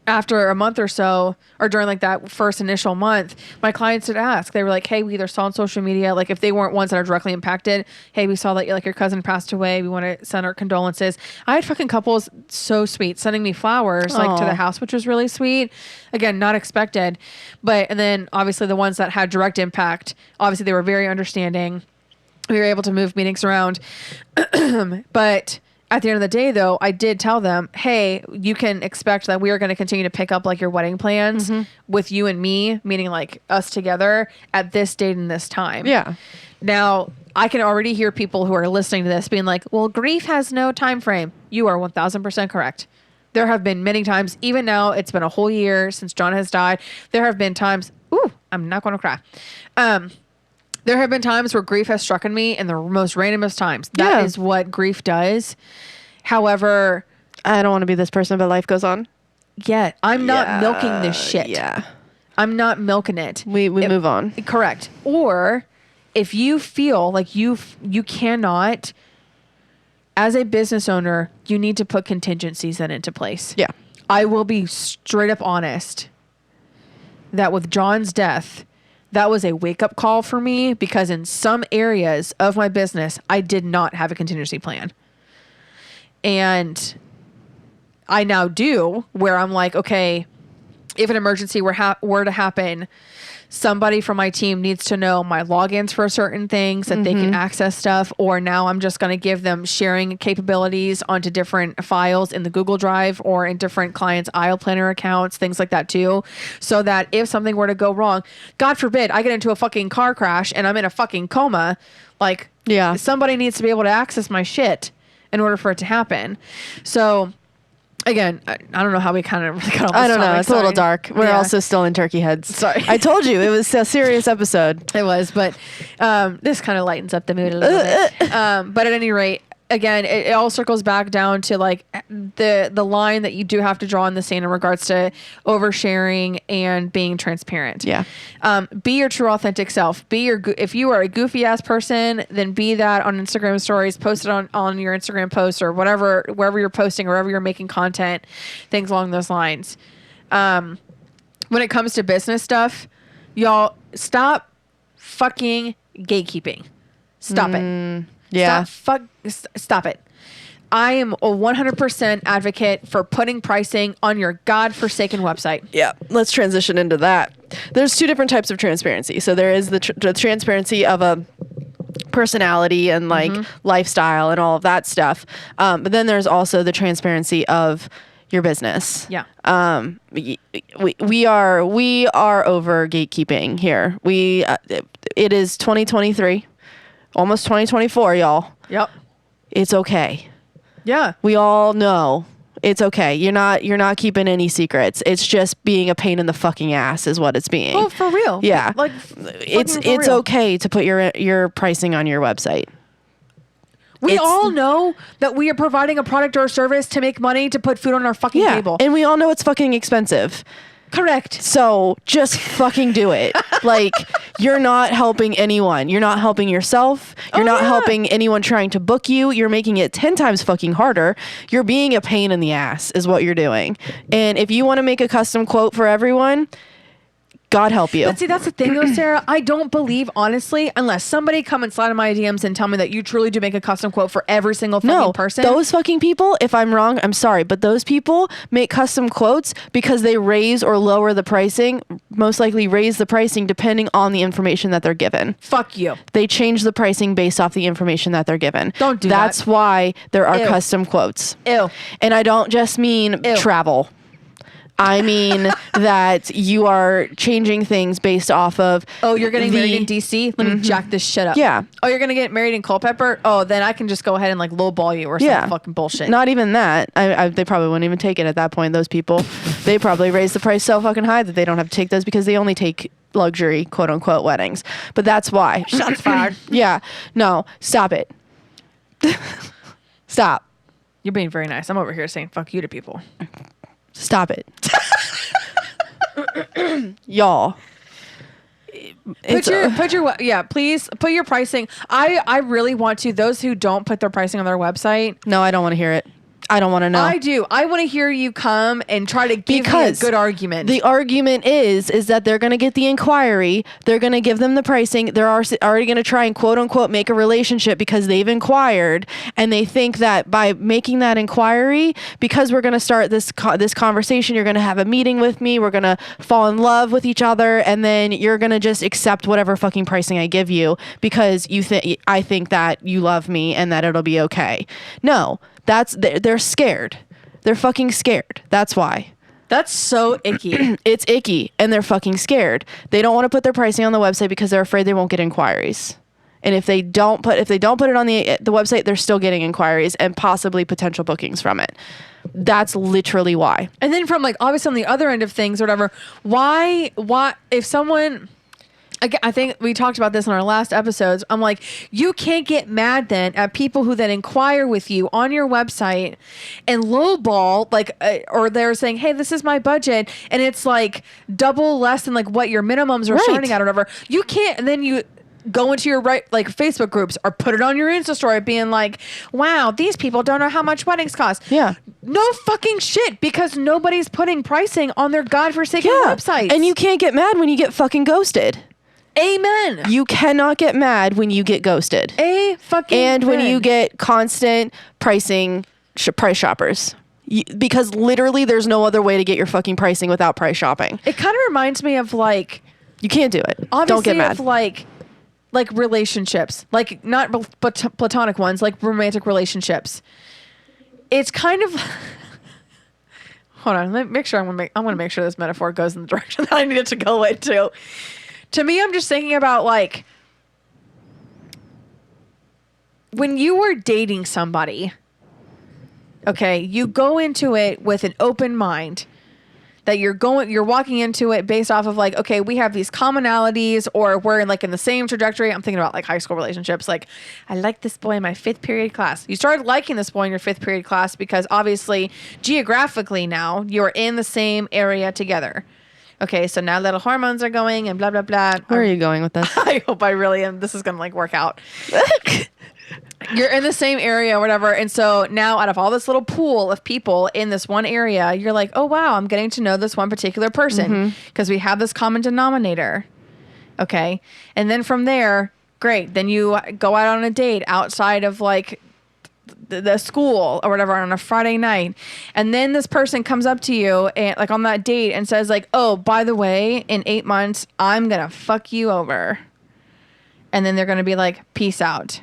After a month or so, or during like that first initial month, my clients would ask. They were like, hey, we either saw on social media, like if they weren't ones that are directly impacted, hey, we saw that like your cousin passed away. We want to send our condolences. I had fucking couples so sweet sending me flowers like to the house, which was really sweet. Again, not expected. And then obviously the ones that had direct impact, obviously they were very understanding. We were able to move meetings around. But at the end of the day, though, I did tell them, hey, you can expect that we are going to continue to pick up like your wedding plans with you and me, meaning like us together at this date and this time. Yeah. Now, I can already hear people who are listening to this being like, well, grief has no time frame. You are 1000% correct. There have been many times, even now, it's been a whole year since John has died. There have been times, I'm not going to cry. There have been times where grief has struck me in the most randomest times. That is what grief does. However, I don't want to be this person, but life goes on. Yeah, I'm not milking this shit. Yeah. I'm not milking it. We move on. Correct. Or if you feel like you cannot, as a business owner, you need to put contingencies then into place. Yeah. I will be straight up honest that with John's death, that was a wake-up call for me because in some areas of my business, I did not have a contingency plan. And I now do, where I'm like, okay, if an emergency were to happen, somebody from my team needs to know my logins for certain things that they can access stuff, or now I'm just going to give them sharing capabilities onto different files in the Google Drive or in different clients' aisle planner accounts, things like that too. So that if something were to go wrong, God forbid, I get into a fucking car crash and I'm in a fucking coma, like somebody needs to be able to access my shit in order for it to happen. So again, I don't know how we kind of got on this I don't know. topic. It's a little Sorry. dark. We're Yeah. also still in turkey heads. Sorry. I told you it was a serious episode. It was, but this kind of lightens up the mood a little bit. But at any rate, again, it all circles back down to like the line that you do have to draw in the sand in regards to oversharing and being transparent. Yeah. Be your true authentic self. If you are a goofy ass person, then be that on Instagram stories, post it on your Instagram posts or whatever, wherever you're posting, wherever you're making content, things along those lines. When it comes to business stuff, y'all stop fucking gatekeeping. Stop it. Yeah. Stop it. I am a 100% advocate for putting pricing on your godforsaken website. Yeah, let's transition into that. There's two different types of transparency. So there is the transparency of a personality and like lifestyle and all of that stuff. But then there's also the transparency of your business. Yeah. We are over gatekeeping here. It is 2023, almost 2024, y'all. Yep. It's okay. Yeah. We all know it's okay. You're not keeping any secrets. It's just being a pain in the fucking ass is what it's being. Oh, for real. Yeah. Like it's real. okay to put your pricing on your website. We all know that we are providing a product or a service to make money to put food on our fucking table. And we all know it's fucking expensive. Correct. So just fucking do it. Like, you're not helping anyone. You're not helping yourself. You're not helping anyone trying to book you. You're making it 10 times fucking harder. You're being a pain in the ass is what you're doing. And if you want to make a custom quote for everyone, God help you. But see, that's the thing though, Sarah. I don't believe, honestly, unless somebody come and slide in my DMs and tell me that you truly do make a custom quote for every single fucking person. Those fucking people, if I'm wrong, I'm sorry, but those people make custom quotes because they raise or lower the pricing, most likely raise the pricing depending on the information that they're given. Fuck you. They change the pricing based off the information that they're given. Don't do that. That's why there are Ew. custom quotes. Ew. And I don't just mean Ew. travel. I mean that you are changing things based off of. Oh, you're getting married in DC? Let me jack this shit up. Yeah. Oh, you're going to get married in Culpeper? Oh, then I can just go ahead and like lowball you or some fucking bullshit. Not even that. They probably wouldn't even take it at that point. Those people, they probably raise the price so fucking high that they don't have to take those because they only take luxury, quote unquote, weddings. But that's why. Shots fired. Yeah. No, stop it. Stop. You're being very nice. I'm over here saying fuck you to people. Stop it. Y'all. Please put your pricing. I really want to, those who don't put their pricing on their website. No, I don't want to hear it. I don't want to know. I do. I want to hear you come and try to give me a good argument. The argument is that they're going to get the inquiry. They're going to give them the pricing. They're already going to try and quote unquote make a relationship because they've inquired, and they think that by making that inquiry, because we're going to start this conversation, you're going to have a meeting with me. We're going to fall in love with each other, and then you're going to just accept whatever fucking pricing I give you because I think that you love me and that it'll be okay. No. They're scared. They're fucking scared. That's why. That's so icky. It's icky, and they're fucking scared. They don't want to put their pricing on the website because they're afraid they won't get inquiries. And if they don't put it on the website, they're still getting inquiries and possibly potential bookings from it. That's literally why. And then from like obviously on the other end of things or whatever, why if someone, I think we talked about this in our last episodes. I'm like, you can't get mad then at people who then inquire with you on your website and lowball, like, or they're saying, hey, this is my budget, and it's like double less than like what your minimums are starting at or whatever. You can't, and then you go into your Facebook groups or put it on your Insta story being like, wow, these people don't know how much weddings cost. Yeah. No fucking shit, because nobody's putting pricing on their godforsaken websites. And you can't get mad when you get fucking ghosted. Amen. You cannot get mad when you get ghosted. When you get constant pricing, price shoppers. Because literally there's no other way to get your fucking pricing without price shopping. It kind of reminds me of like, You can't do it. Obviously, Don't get mad. if like relationships, like not platonic ones, like romantic relationships. It's kind of hold on, let me make sure I want to make sure this metaphor goes in the direction that I need it to go into. To me, I'm just thinking about like when you were dating somebody, okay, you go into it with an open mind. That you're walking into it based off of like, okay, we have these commonalities, or we're in the same trajectory. I'm thinking about like high school relationships. Like, I like this boy in my 5th period class. You started liking this boy in your 5th period class because obviously geographically now you're in the same area together. Okay, so now little hormones are going and blah, blah, blah. Where are you going with this? I hope I really am. This is going to like work out. You're in the same area or whatever. And so now out of all this little pool of people in this one area, you're like, oh, wow, I'm getting to know this one particular person because we have this common denominator. Okay. And then from there, great. Then you go out on a date outside of like the school or whatever on a Friday night. And then this person comes up to you and like on that date and says like, oh, by the way, in 8 months, I'm going to fuck you over. And then they're going to be like, peace out.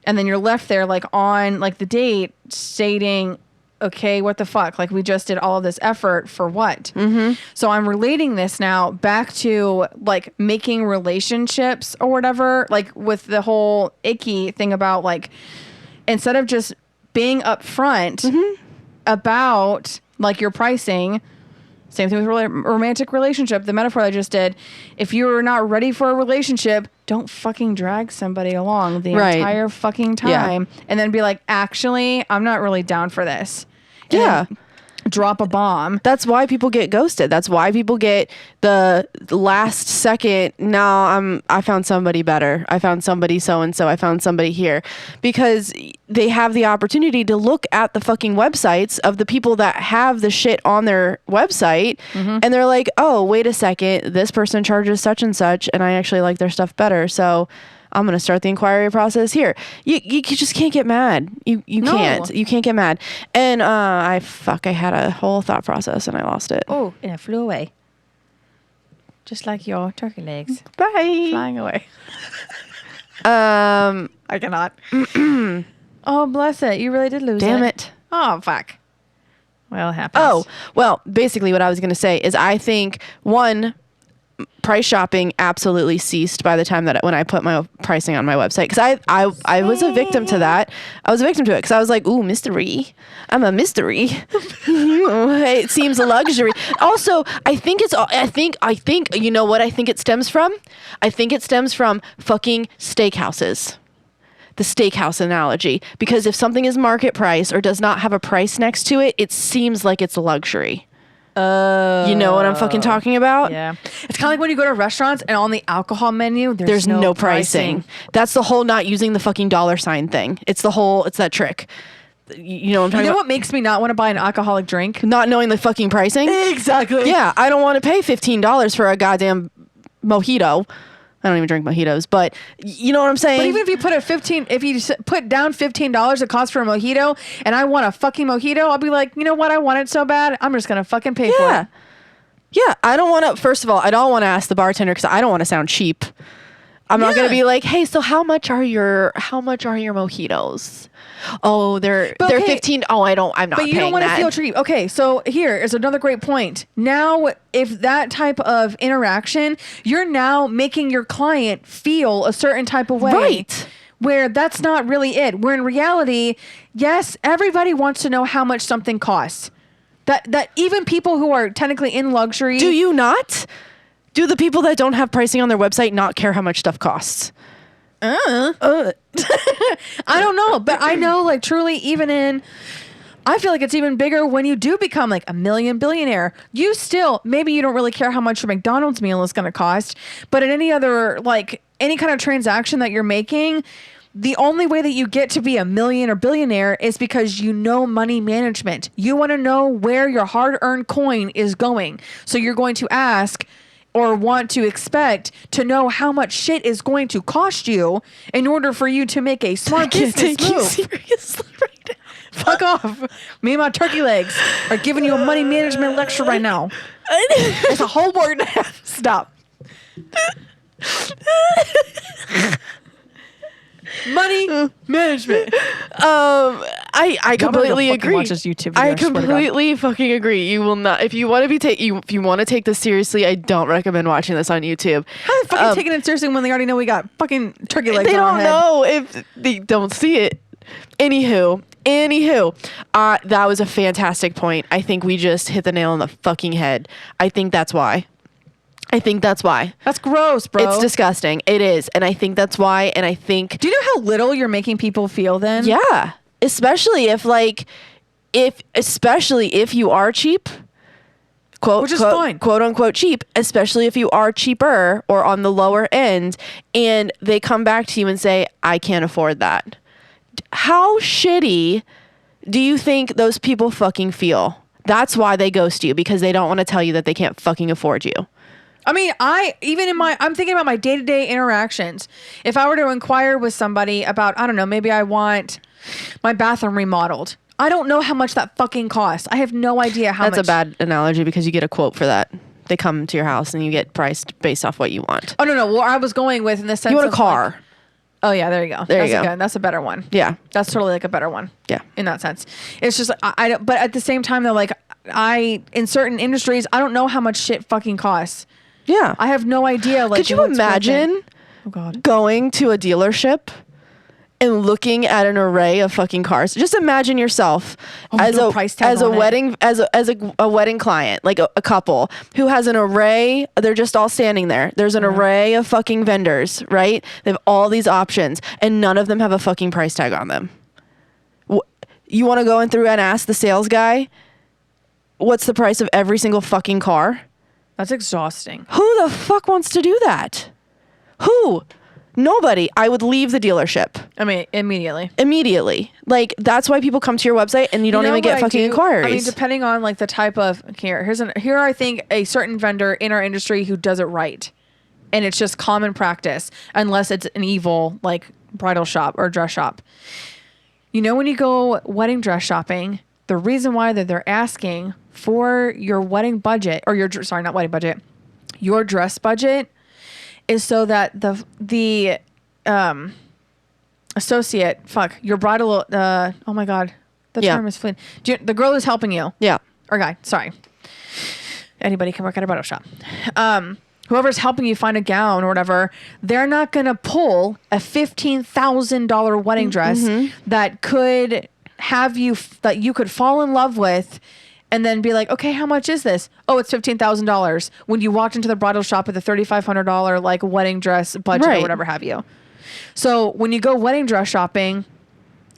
And then you're left there like on like the date stating, okay, what the fuck? Like we just did all of this effort for what? Mm-hmm. So I'm relating this now back to like making relationships or whatever, like with the whole icky thing about like, instead of just being upfront about like your pricing, same thing with romantic relationship, the metaphor I just did. If you're not ready for a relationship, don't fucking drag somebody along the entire fucking time. Yeah. And then be like, actually, I'm not really down for this. Yeah. Drop a bomb. That's why people get ghosted. That's why people get the last second, no, I found somebody better. I found somebody so-and-so. I found somebody here. Because they have the opportunity to look at the fucking websites of the people that have the shit on their website. And they're like, oh, wait a second. This person charges such and such, and I actually like their stuff better. So I'm going to start the inquiry process here. You just can't get mad. You can't get mad. And I had a whole thought process and I lost it. Oh, and it flew away. Just like your turkey legs. Bye. Flying away. I cannot. Oh, bless it. You really did lose it. Damn it. Oh, fuck. Well, it happens. Oh, well, basically what I was going to say is I think price shopping absolutely ceased by the time that when I put my pricing on my website, because I was a victim to that. I was a victim to it because I was like, ooh, mystery. I'm a mystery. It seems a luxury. Also, I think you know what I think it stems from? I think it stems from fucking steakhouses. The steakhouse analogy, because if something is market price or does not have a price next to it, it seems like it's a luxury. You know what I'm fucking talking about? Yeah. It's kind of like when you go to restaurants and on the alcohol menu, there's no pricing. That's the whole not using the fucking $ thing. It's that trick. You know what I'm talking about? What makes me not want to buy an alcoholic drink? Not knowing the fucking pricing? Exactly. Yeah, I don't want to pay $15 for a goddamn mojito. I don't even drink mojitos, but you know what I'm saying? But even if you put down $15 it costs for a mojito and I want a fucking mojito, I'll be like, you know what? I want it so bad. I'm just going to fucking pay for it. Yeah. I don't want to, first of all, I don't want to ask the bartender because I don't want to sound cheap. I'm not going to be like, hey, so how much are your mojitos? Oh, they're 15. Oh, I'm not paying that. But you don't want to feel cheap. Okay, so here is another great point. Now, if that type of interaction, you're now making your client feel a certain type of way. Right. Where that's not really it. Where in reality, yes, everybody wants to know how much something costs. That even people who are technically in luxury. Do you not? Do the people that don't have pricing on their website not care how much stuff costs? I don't know, but I know like truly I feel like it's even bigger when you do become like a billionaire. You still, maybe you don't really care how much your McDonald's meal is going to cost, but in any other, like any kind of transaction that you're making, the only way that you get to be a million or billionaire is because you know money management. You want to know where your hard-earned coin is going. So you're going to ask or want to expect to know how much shit is going to cost you in order for you to make a smart business move. You seriously right now. Fuck off. Me and my turkey legs are giving you a money management lecture right now. It's a whole word and a half. Stop. Money management. I completely fucking agree. watch this YouTube video, I I swear to God. completely fucking agree. You will not if you want to if you want to take this seriously, I don't recommend watching this on YouTube. How are they fucking taking it seriously when they already know we got fucking turkey legs They on our don't head? know if they don't see it. Anywho, that was a fantastic point. I think we just hit the nail on the fucking head. I think that's why. That's gross, bro. It's disgusting. It is. And I think that's why. And I think, Do you know how little you're making people feel then? yeah, especially if you are cheap, Which is fine. quote unquote cheap, especially if you are cheaper or on the lower end and they come back to you and say, I can't afford that. How shitty do you think those people fucking feel? That's why they ghost you, because they don't want to tell you that they can't fucking afford you. I mean, I'm thinking about my day-to-day interactions. If I were to inquire with somebody about, I don't know, maybe I want my bathroom remodeled. I don't know how much that fucking costs. I have no idea how much. That's a bad analogy because you get a quote for that. They come to your house and you get priced based off what you want. Oh, no. Well, I was going with in the sense You want a of, car. like- oh, yeah, there you go. There you That's go. Good. That's a better one. Yeah. That's totally like a better one. Yeah. In that sense. It's just, I don't, but at the same time, though, like, in certain industries, I don't know how much shit fucking costs. Yeah. I have no idea. Like, Could you what's worth it. imagine Oh, God. going to a dealership and looking at an array of fucking cars? Just imagine yourself as no a price tag on it. wedding as a wedding client, like a couple who has an array. They're just all standing there. There's an array of fucking vendors, right? They have all these options, and none of them have a fucking price tag on them. You want to go in through and ask the sales guy, what's the price of every single fucking car? That's exhausting. Who the fuck wants to do that? Who? Nobody. I would leave the dealership I mean, immediately. immediately. Like, that's why people come to your website and you don't know even get what I fucking do? inquiries. I mean, depending on like the type of here I think a certain vendor in our industry who does it right, and it's just common practice, unless it's an evil like bridal shop or dress shop. You know, when you go wedding dress shopping, the reason why that they're asking for your wedding budget or not wedding budget, your dress budget, is so that the associate, your bridal, oh my God, the Yeah. term is fleeting. The girl who's helping you, yeah. or guy, sorry. Anybody can work at a bridal shop. Whoever's helping you find a gown or whatever, they're not going to pull a $15,000 wedding dress that could have you, that you could fall in love with and then be like, okay, how much is this? Oh, it's $15,000. When you walked into the bridal shop with a $3,500 like wedding dress budget or Right. whatever have you. So when you go wedding dress shopping,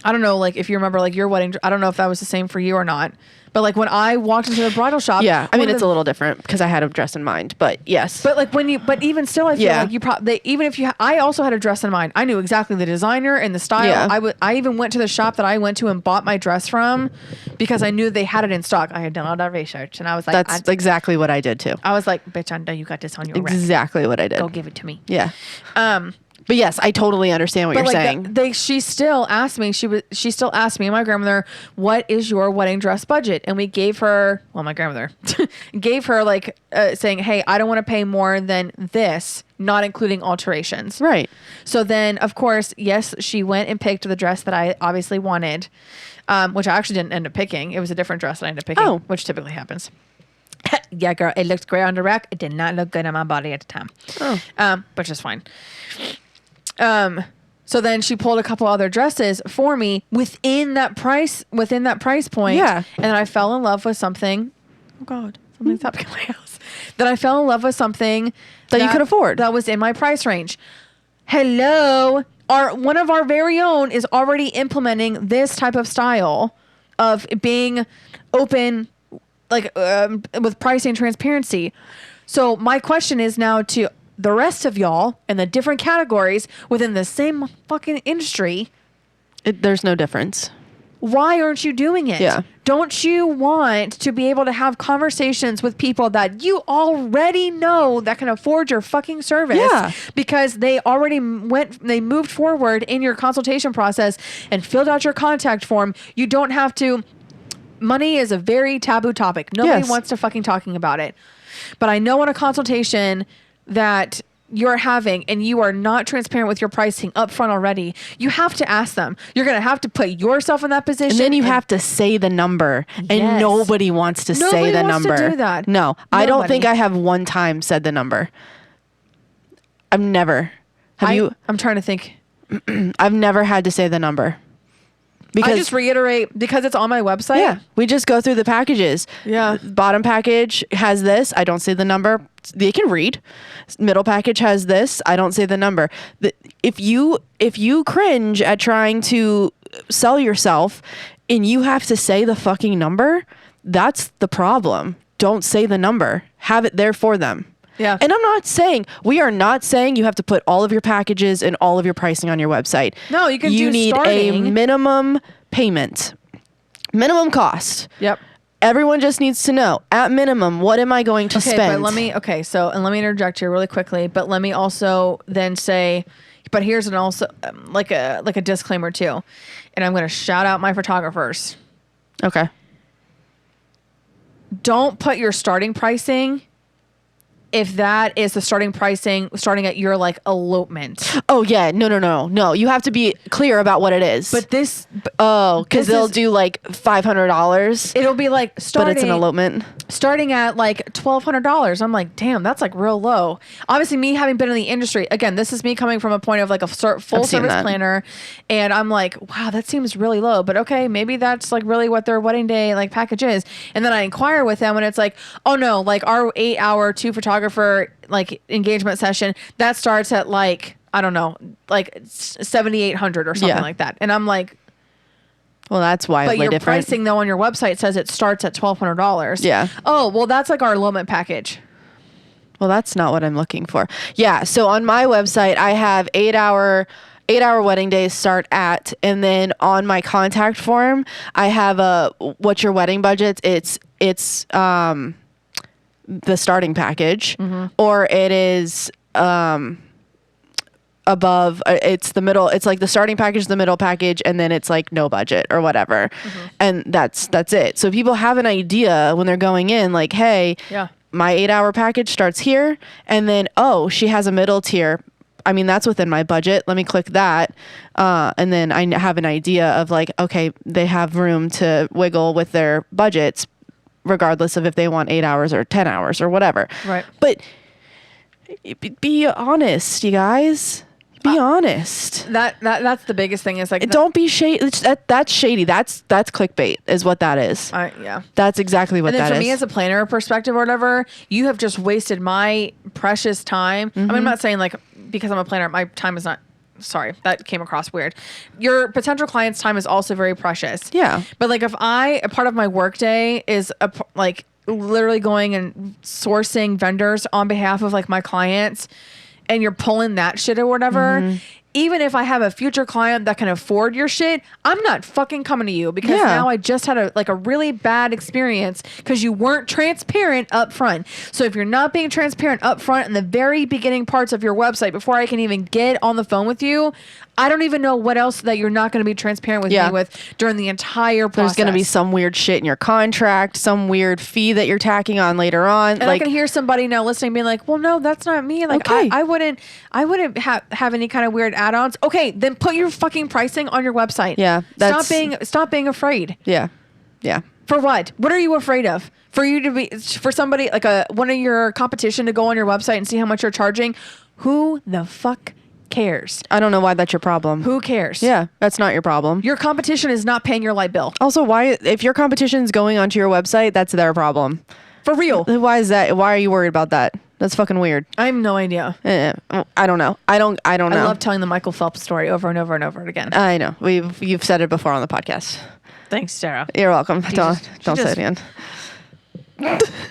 I don't know, like if you remember like your wedding, I don't know if that was the same for you or not, but like when I walked into the bridal shop, Yeah. I mean, one of it's a little different because I had a dress in mind, but yes. but like but even still, I feel Yeah. like you probably, even if I also had a dress in mind. I knew exactly the designer and the style. Yeah. I even went to the shop that I went to and bought my dress from because I knew they had it in stock. I had done all that research and I was like, That's exactly what I did too. I was like, bitch, I know you got this on your rack. Exactly what I did. Go give it to me. Yeah. Um, But yes, I totally understand what But you're like saying. she still asked me. She still asked me and my grandmother, "What is your wedding dress budget?" And we gave her. Well, my grandmother gave her like saying, "Hey, I don't want to pay more than this, not including alterations." Right. So then, of course, yes, she went and picked the dress that I obviously wanted, which I actually didn't end up picking. It was a different dress that I ended up picking, Oh. which typically happens. Yeah, girl, it looked great on the rack. It did not look good on my body at the time. Oh. Which is fine. So then she pulled a couple other dresses for me within that price point. Yeah. And then I fell in love with something. Oh God, something's happening in my house. Then I fell in love with something That you could afford. That was in my price range. Hello. One of our very own is already implementing this type of style of being open, like with pricing transparency. So my question is now to the rest of y'all in the different categories within the same fucking industry. There's no difference. Why aren't you doing it? Yeah. Don't you want to be able to have conversations with people that you already know that can afford your fucking service? Yeah. Because they already moved forward in your consultation process and filled out your contact form. You don't have to. Money is a very taboo topic. Nobody Yes. wants to fucking talking about it. But I know in a consultation, that you're having and you are not transparent with your pricing up front already, you have to ask them. You're going to have to put yourself in that position. And then you have to say the number, and Yes. nobody wants to say Nobody the wants to number. do that. No, I don't think Nobody. I have one time said the number. I've never. Have you? I'm trying to think. I've never had to say the number. I just reiterate because it's on my website. yeah, we just go through the packages. Yeah. Bottom package has this. I don't say the number. They can read. Middle package has this. I don't say the number. If you cringe at trying to sell yourself and you have to say the fucking number, that's the problem. Don't say the number. Have it there for them. Yeah. And we are not saying you have to put all of your packages and all of your pricing on your website. No, you can do need a starting. minimum payment, minimum cost. Yep. Everyone just needs to know, at minimum, what am I going to Okay, spend? but let me interject here really quickly, but let me also then say, but here's an also like a disclaimer too. And I'm going to shout out my photographers. Okay. Don't put your starting pricing if that is the starting pricing starting at your like elopement. Oh yeah, no. You have to be clear about what it is. But this because this they'll is- do like $500, it'll be like but starting it's an elopement. starting at like $1,200. I'm like, damn, that's like real low. Obviously, me having been in the industry, again, this is me coming from a point of like a full I've seen service that. planner, and I'm like, wow, that seems really low. But okay, maybe that's like really what their wedding day like package is. And then I inquire with them, and it's like, oh no, like our 8-hour 2 photographer like engagement session that starts at like I don't know, like 7,800 or something Yeah. like that. And I'm like, Well, that's but wildly your different. pricing though on your website says it starts at $1,200. Yeah. Oh, well, that's like our elopement package. Well, that's not what I'm looking for. Yeah. So on my website, I have 8-hour wedding days start at, and then on my contact form, I have what's your wedding budget? It's the starting package, or it is above. It's the middle. It's like the starting package, the middle package, and then it's like no budget or whatever, and that's it. So people have an idea when they're going in, like, hey, Yeah. my 8-hour package starts here, and then she has a middle tier. I mean, that's within my budget. Let me click that, and then I have an idea of like, okay, they have room to wiggle with their budgets, regardless of if they want 8 hours or 10 hours or whatever. Right. But be honest, you guys. Be honest. That's the biggest thing is like Don't be shady. That's shady. That's clickbait is what that is. yeah. That's exactly what And then that for is. me as a planner perspective or whatever, you have just wasted my precious time. I mean, I'm not saying like because I'm a planner, my time is not. Sorry, that came across weird. Your potential client's time is also very precious. Yeah. But like if a part of my workday is like literally going and sourcing vendors on behalf of like my clients, and you're pulling that shit or whatever, even if I have a future client that can afford your shit, I'm not fucking coming to you because Yeah. now I just had a really bad experience because you weren't transparent up front. So if you're not being transparent up front in the very beginning parts of your website before I can even get on the phone with you, I don't even know what else that you're not going to be transparent with Yeah. me with during the entire process. There's going to be some weird shit in your contract, some weird fee that you're tacking on later on. And I can hear somebody now listening being like, well, no, that's not me. Like, Okay. I wouldn't have any kind of weird add-ons. Okay, then put your fucking pricing on your website. Yeah, stop being afraid. yeah. For what? What are you afraid of? For somebody like one of your competition to go on your website and see how much you're charging? Who the fuck cares? I don't know why that's your problem. Who cares? Yeah, that's not your problem. Your competition is not paying your light bill. Also, if your competition's going onto your website, that's their problem. For real. Why is that? Why are you worried about that? That's fucking weird. I have no idea. I don't know. I don't know. I love telling the Michael Phelps story over and over and over again. I know. You've said it before on the podcast. Thanks, Sarah. You're welcome. Don't just- say it again.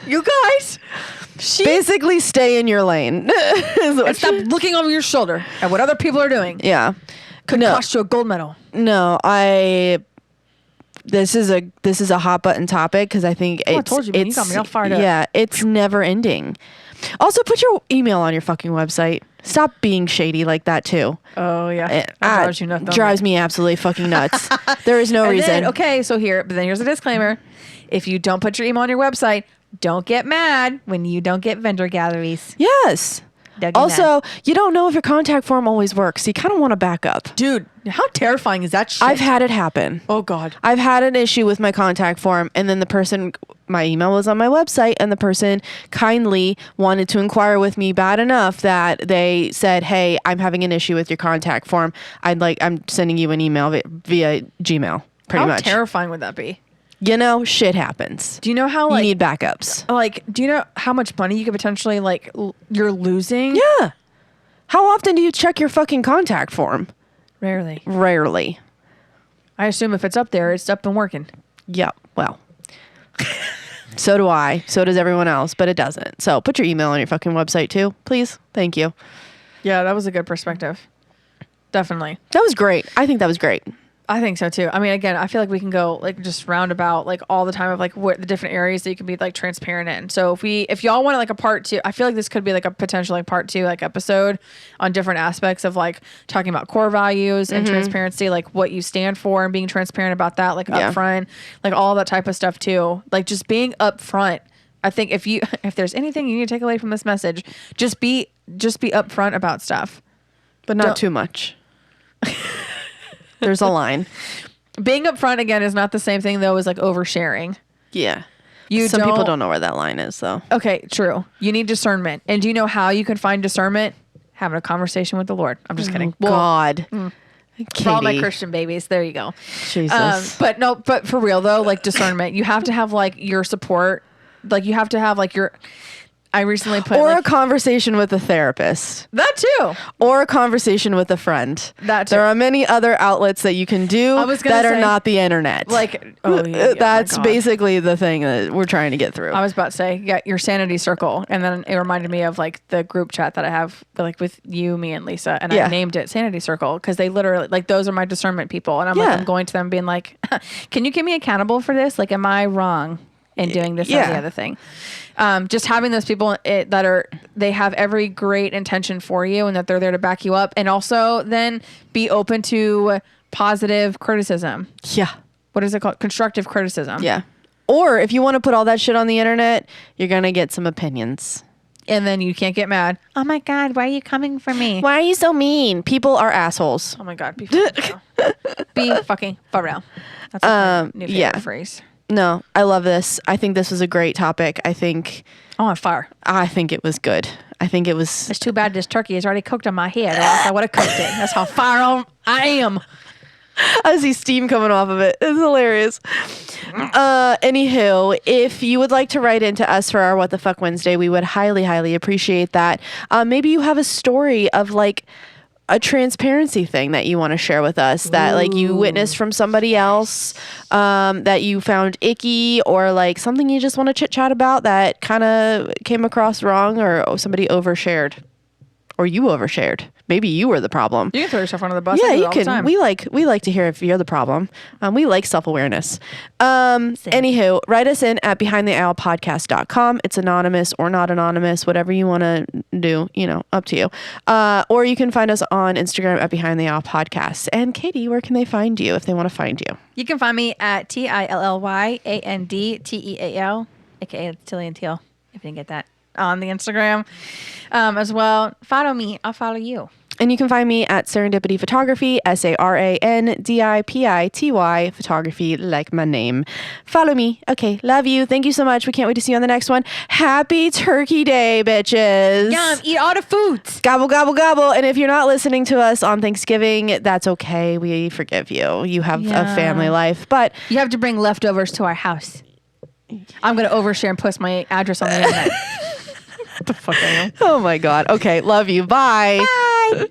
You guys, Basically, stay in your lane. Is what and stop looking over your shoulder at what other people are doing. Yeah. Could No. cost you a gold medal. No, this is a hot button topic because I think I told you, man, you got me all fired up. Yeah, it's never ending. Also, put your email on your fucking website. Stop being shady like that too. Oh yeah, It that drives you nuts. drives me absolutely fucking nuts. There is no And reason. then, okay, so here's a disclaimer: if you don't put your email on your website, don't get mad when you don't get vendor galleries. Yes. Also, you don't know if your contact form always works. You kind of want to back up. dude, how terrifying is that shit? I've had it happen. Oh God. I've had an issue with my contact form, and then my email was on my website, and the person kindly wanted to inquire with me bad enough that they said, "Hey, I'm having an issue with your contact form. I'm sending you an email via Gmail." Pretty How much. terrifying would that be? You know, shit happens. Do you know how You like need backups. do you know how much money you could potentially you're losing? Yeah. How often do you check your fucking contact form? Rarely. Rarely. I assume if it's up there, it's up and working. Yeah. Well. So do I. So does everyone else, but it doesn't. So put your email on your fucking website too, please. Thank you. Yeah, that was a good perspective. Definitely. That was great. I think that was great. I think so too. I mean, again, I feel like we can go just roundabout all the time of what the different areas that you can be transparent in. So if y'all want a part two, I feel like this could be a potential part two episode on different aspects of talking about core values and transparency, what you stand for and being transparent about that, upfront, all that type of stuff too. Just being upfront. I think if there's anything you need to take away from this message, just be upfront about stuff, But not too much. There's a line. Being upfront again is not the same thing though as oversharing. Yeah. Some people don't know where that line is, though. Okay, true. You need discernment. And do you know how you can find discernment? Having a conversation with the Lord. I'm just kidding. Oh, God. For all my Christian babies, there you go. Jesus. But for real though, discernment, you have to have your support. You have to have your. I recently put or a conversation with a therapist. that too. Or a conversation with a friend. That too. There are many other outlets that you can do that are not the internet. That's basically the thing that we're trying to get through. I was about to say, your sanity circle. And then it reminded me of the group chat that I have with you, me, and Lisa. And I named it Sanity Circle because they literally, those are my discernment people. And I'm going to them being can you keep me accountable for this? Am I wrong in doing this or the other thing? Just having those people they have every great intention for you and that they're there to back you up, and also then be open to positive criticism. Yeah. What is it called? Constructive criticism. Yeah. Or if you want to put all that shit on the internet, you're going to get some opinions. And then you can't get mad. Oh my God, why are you coming for me? Why are you so mean? People are assholes. Oh my God, be fucking for real. Be fucking for real. That's my new favorite phrase. No, I love this. I think this was a great topic. I think on fire. I think it was good. I think it was. It's too bad this turkey is already cooked on my head, or else I would have cooked it. That's how fire on I am. I see steam coming off of it. It's hilarious. Anywho, if you would like to write into us for our What the Fuck Wednesday, we would highly, highly appreciate that. Maybe you have a story of a transparency thing that you want to share with us that you witnessed from somebody else, that you found icky, or something you just want to chit chat about that kind of came across wrong, or somebody overshared, or you overshared. Maybe you were the problem. You can throw yourself under the bus. Yeah, you can. All the time. We like to hear if you're the problem. We like self-awareness. Anywho, write us in at behindtheaislepodcast.com. It's anonymous or not anonymous, whatever you want to do, up to you. Or you can find us on Instagram at Behind the Aisle Podcast. And Katie, where can they find you if they want to find you? You can find me at TILLYANDTEAL, aka Tilly and Teal, if you didn't get that, on the Instagram as well. Follow me. I'll follow you. And you can find me at Serendipity Photography, SARANDIPITY Photography, like my name. Follow me. Okay, love you. Thank you so much. We can't wait to see you on the next one. Happy Turkey Day, bitches. Yum, eat all the foods. Gobble, gobble, gobble. And if you're not listening to us on Thanksgiving, that's okay. We forgive you. You have a family life. But you have to bring leftovers to our house. I'm going to overshare and post my address on the internet. What the fuck I am? Oh my God. Okay, love you. Bye. Bye.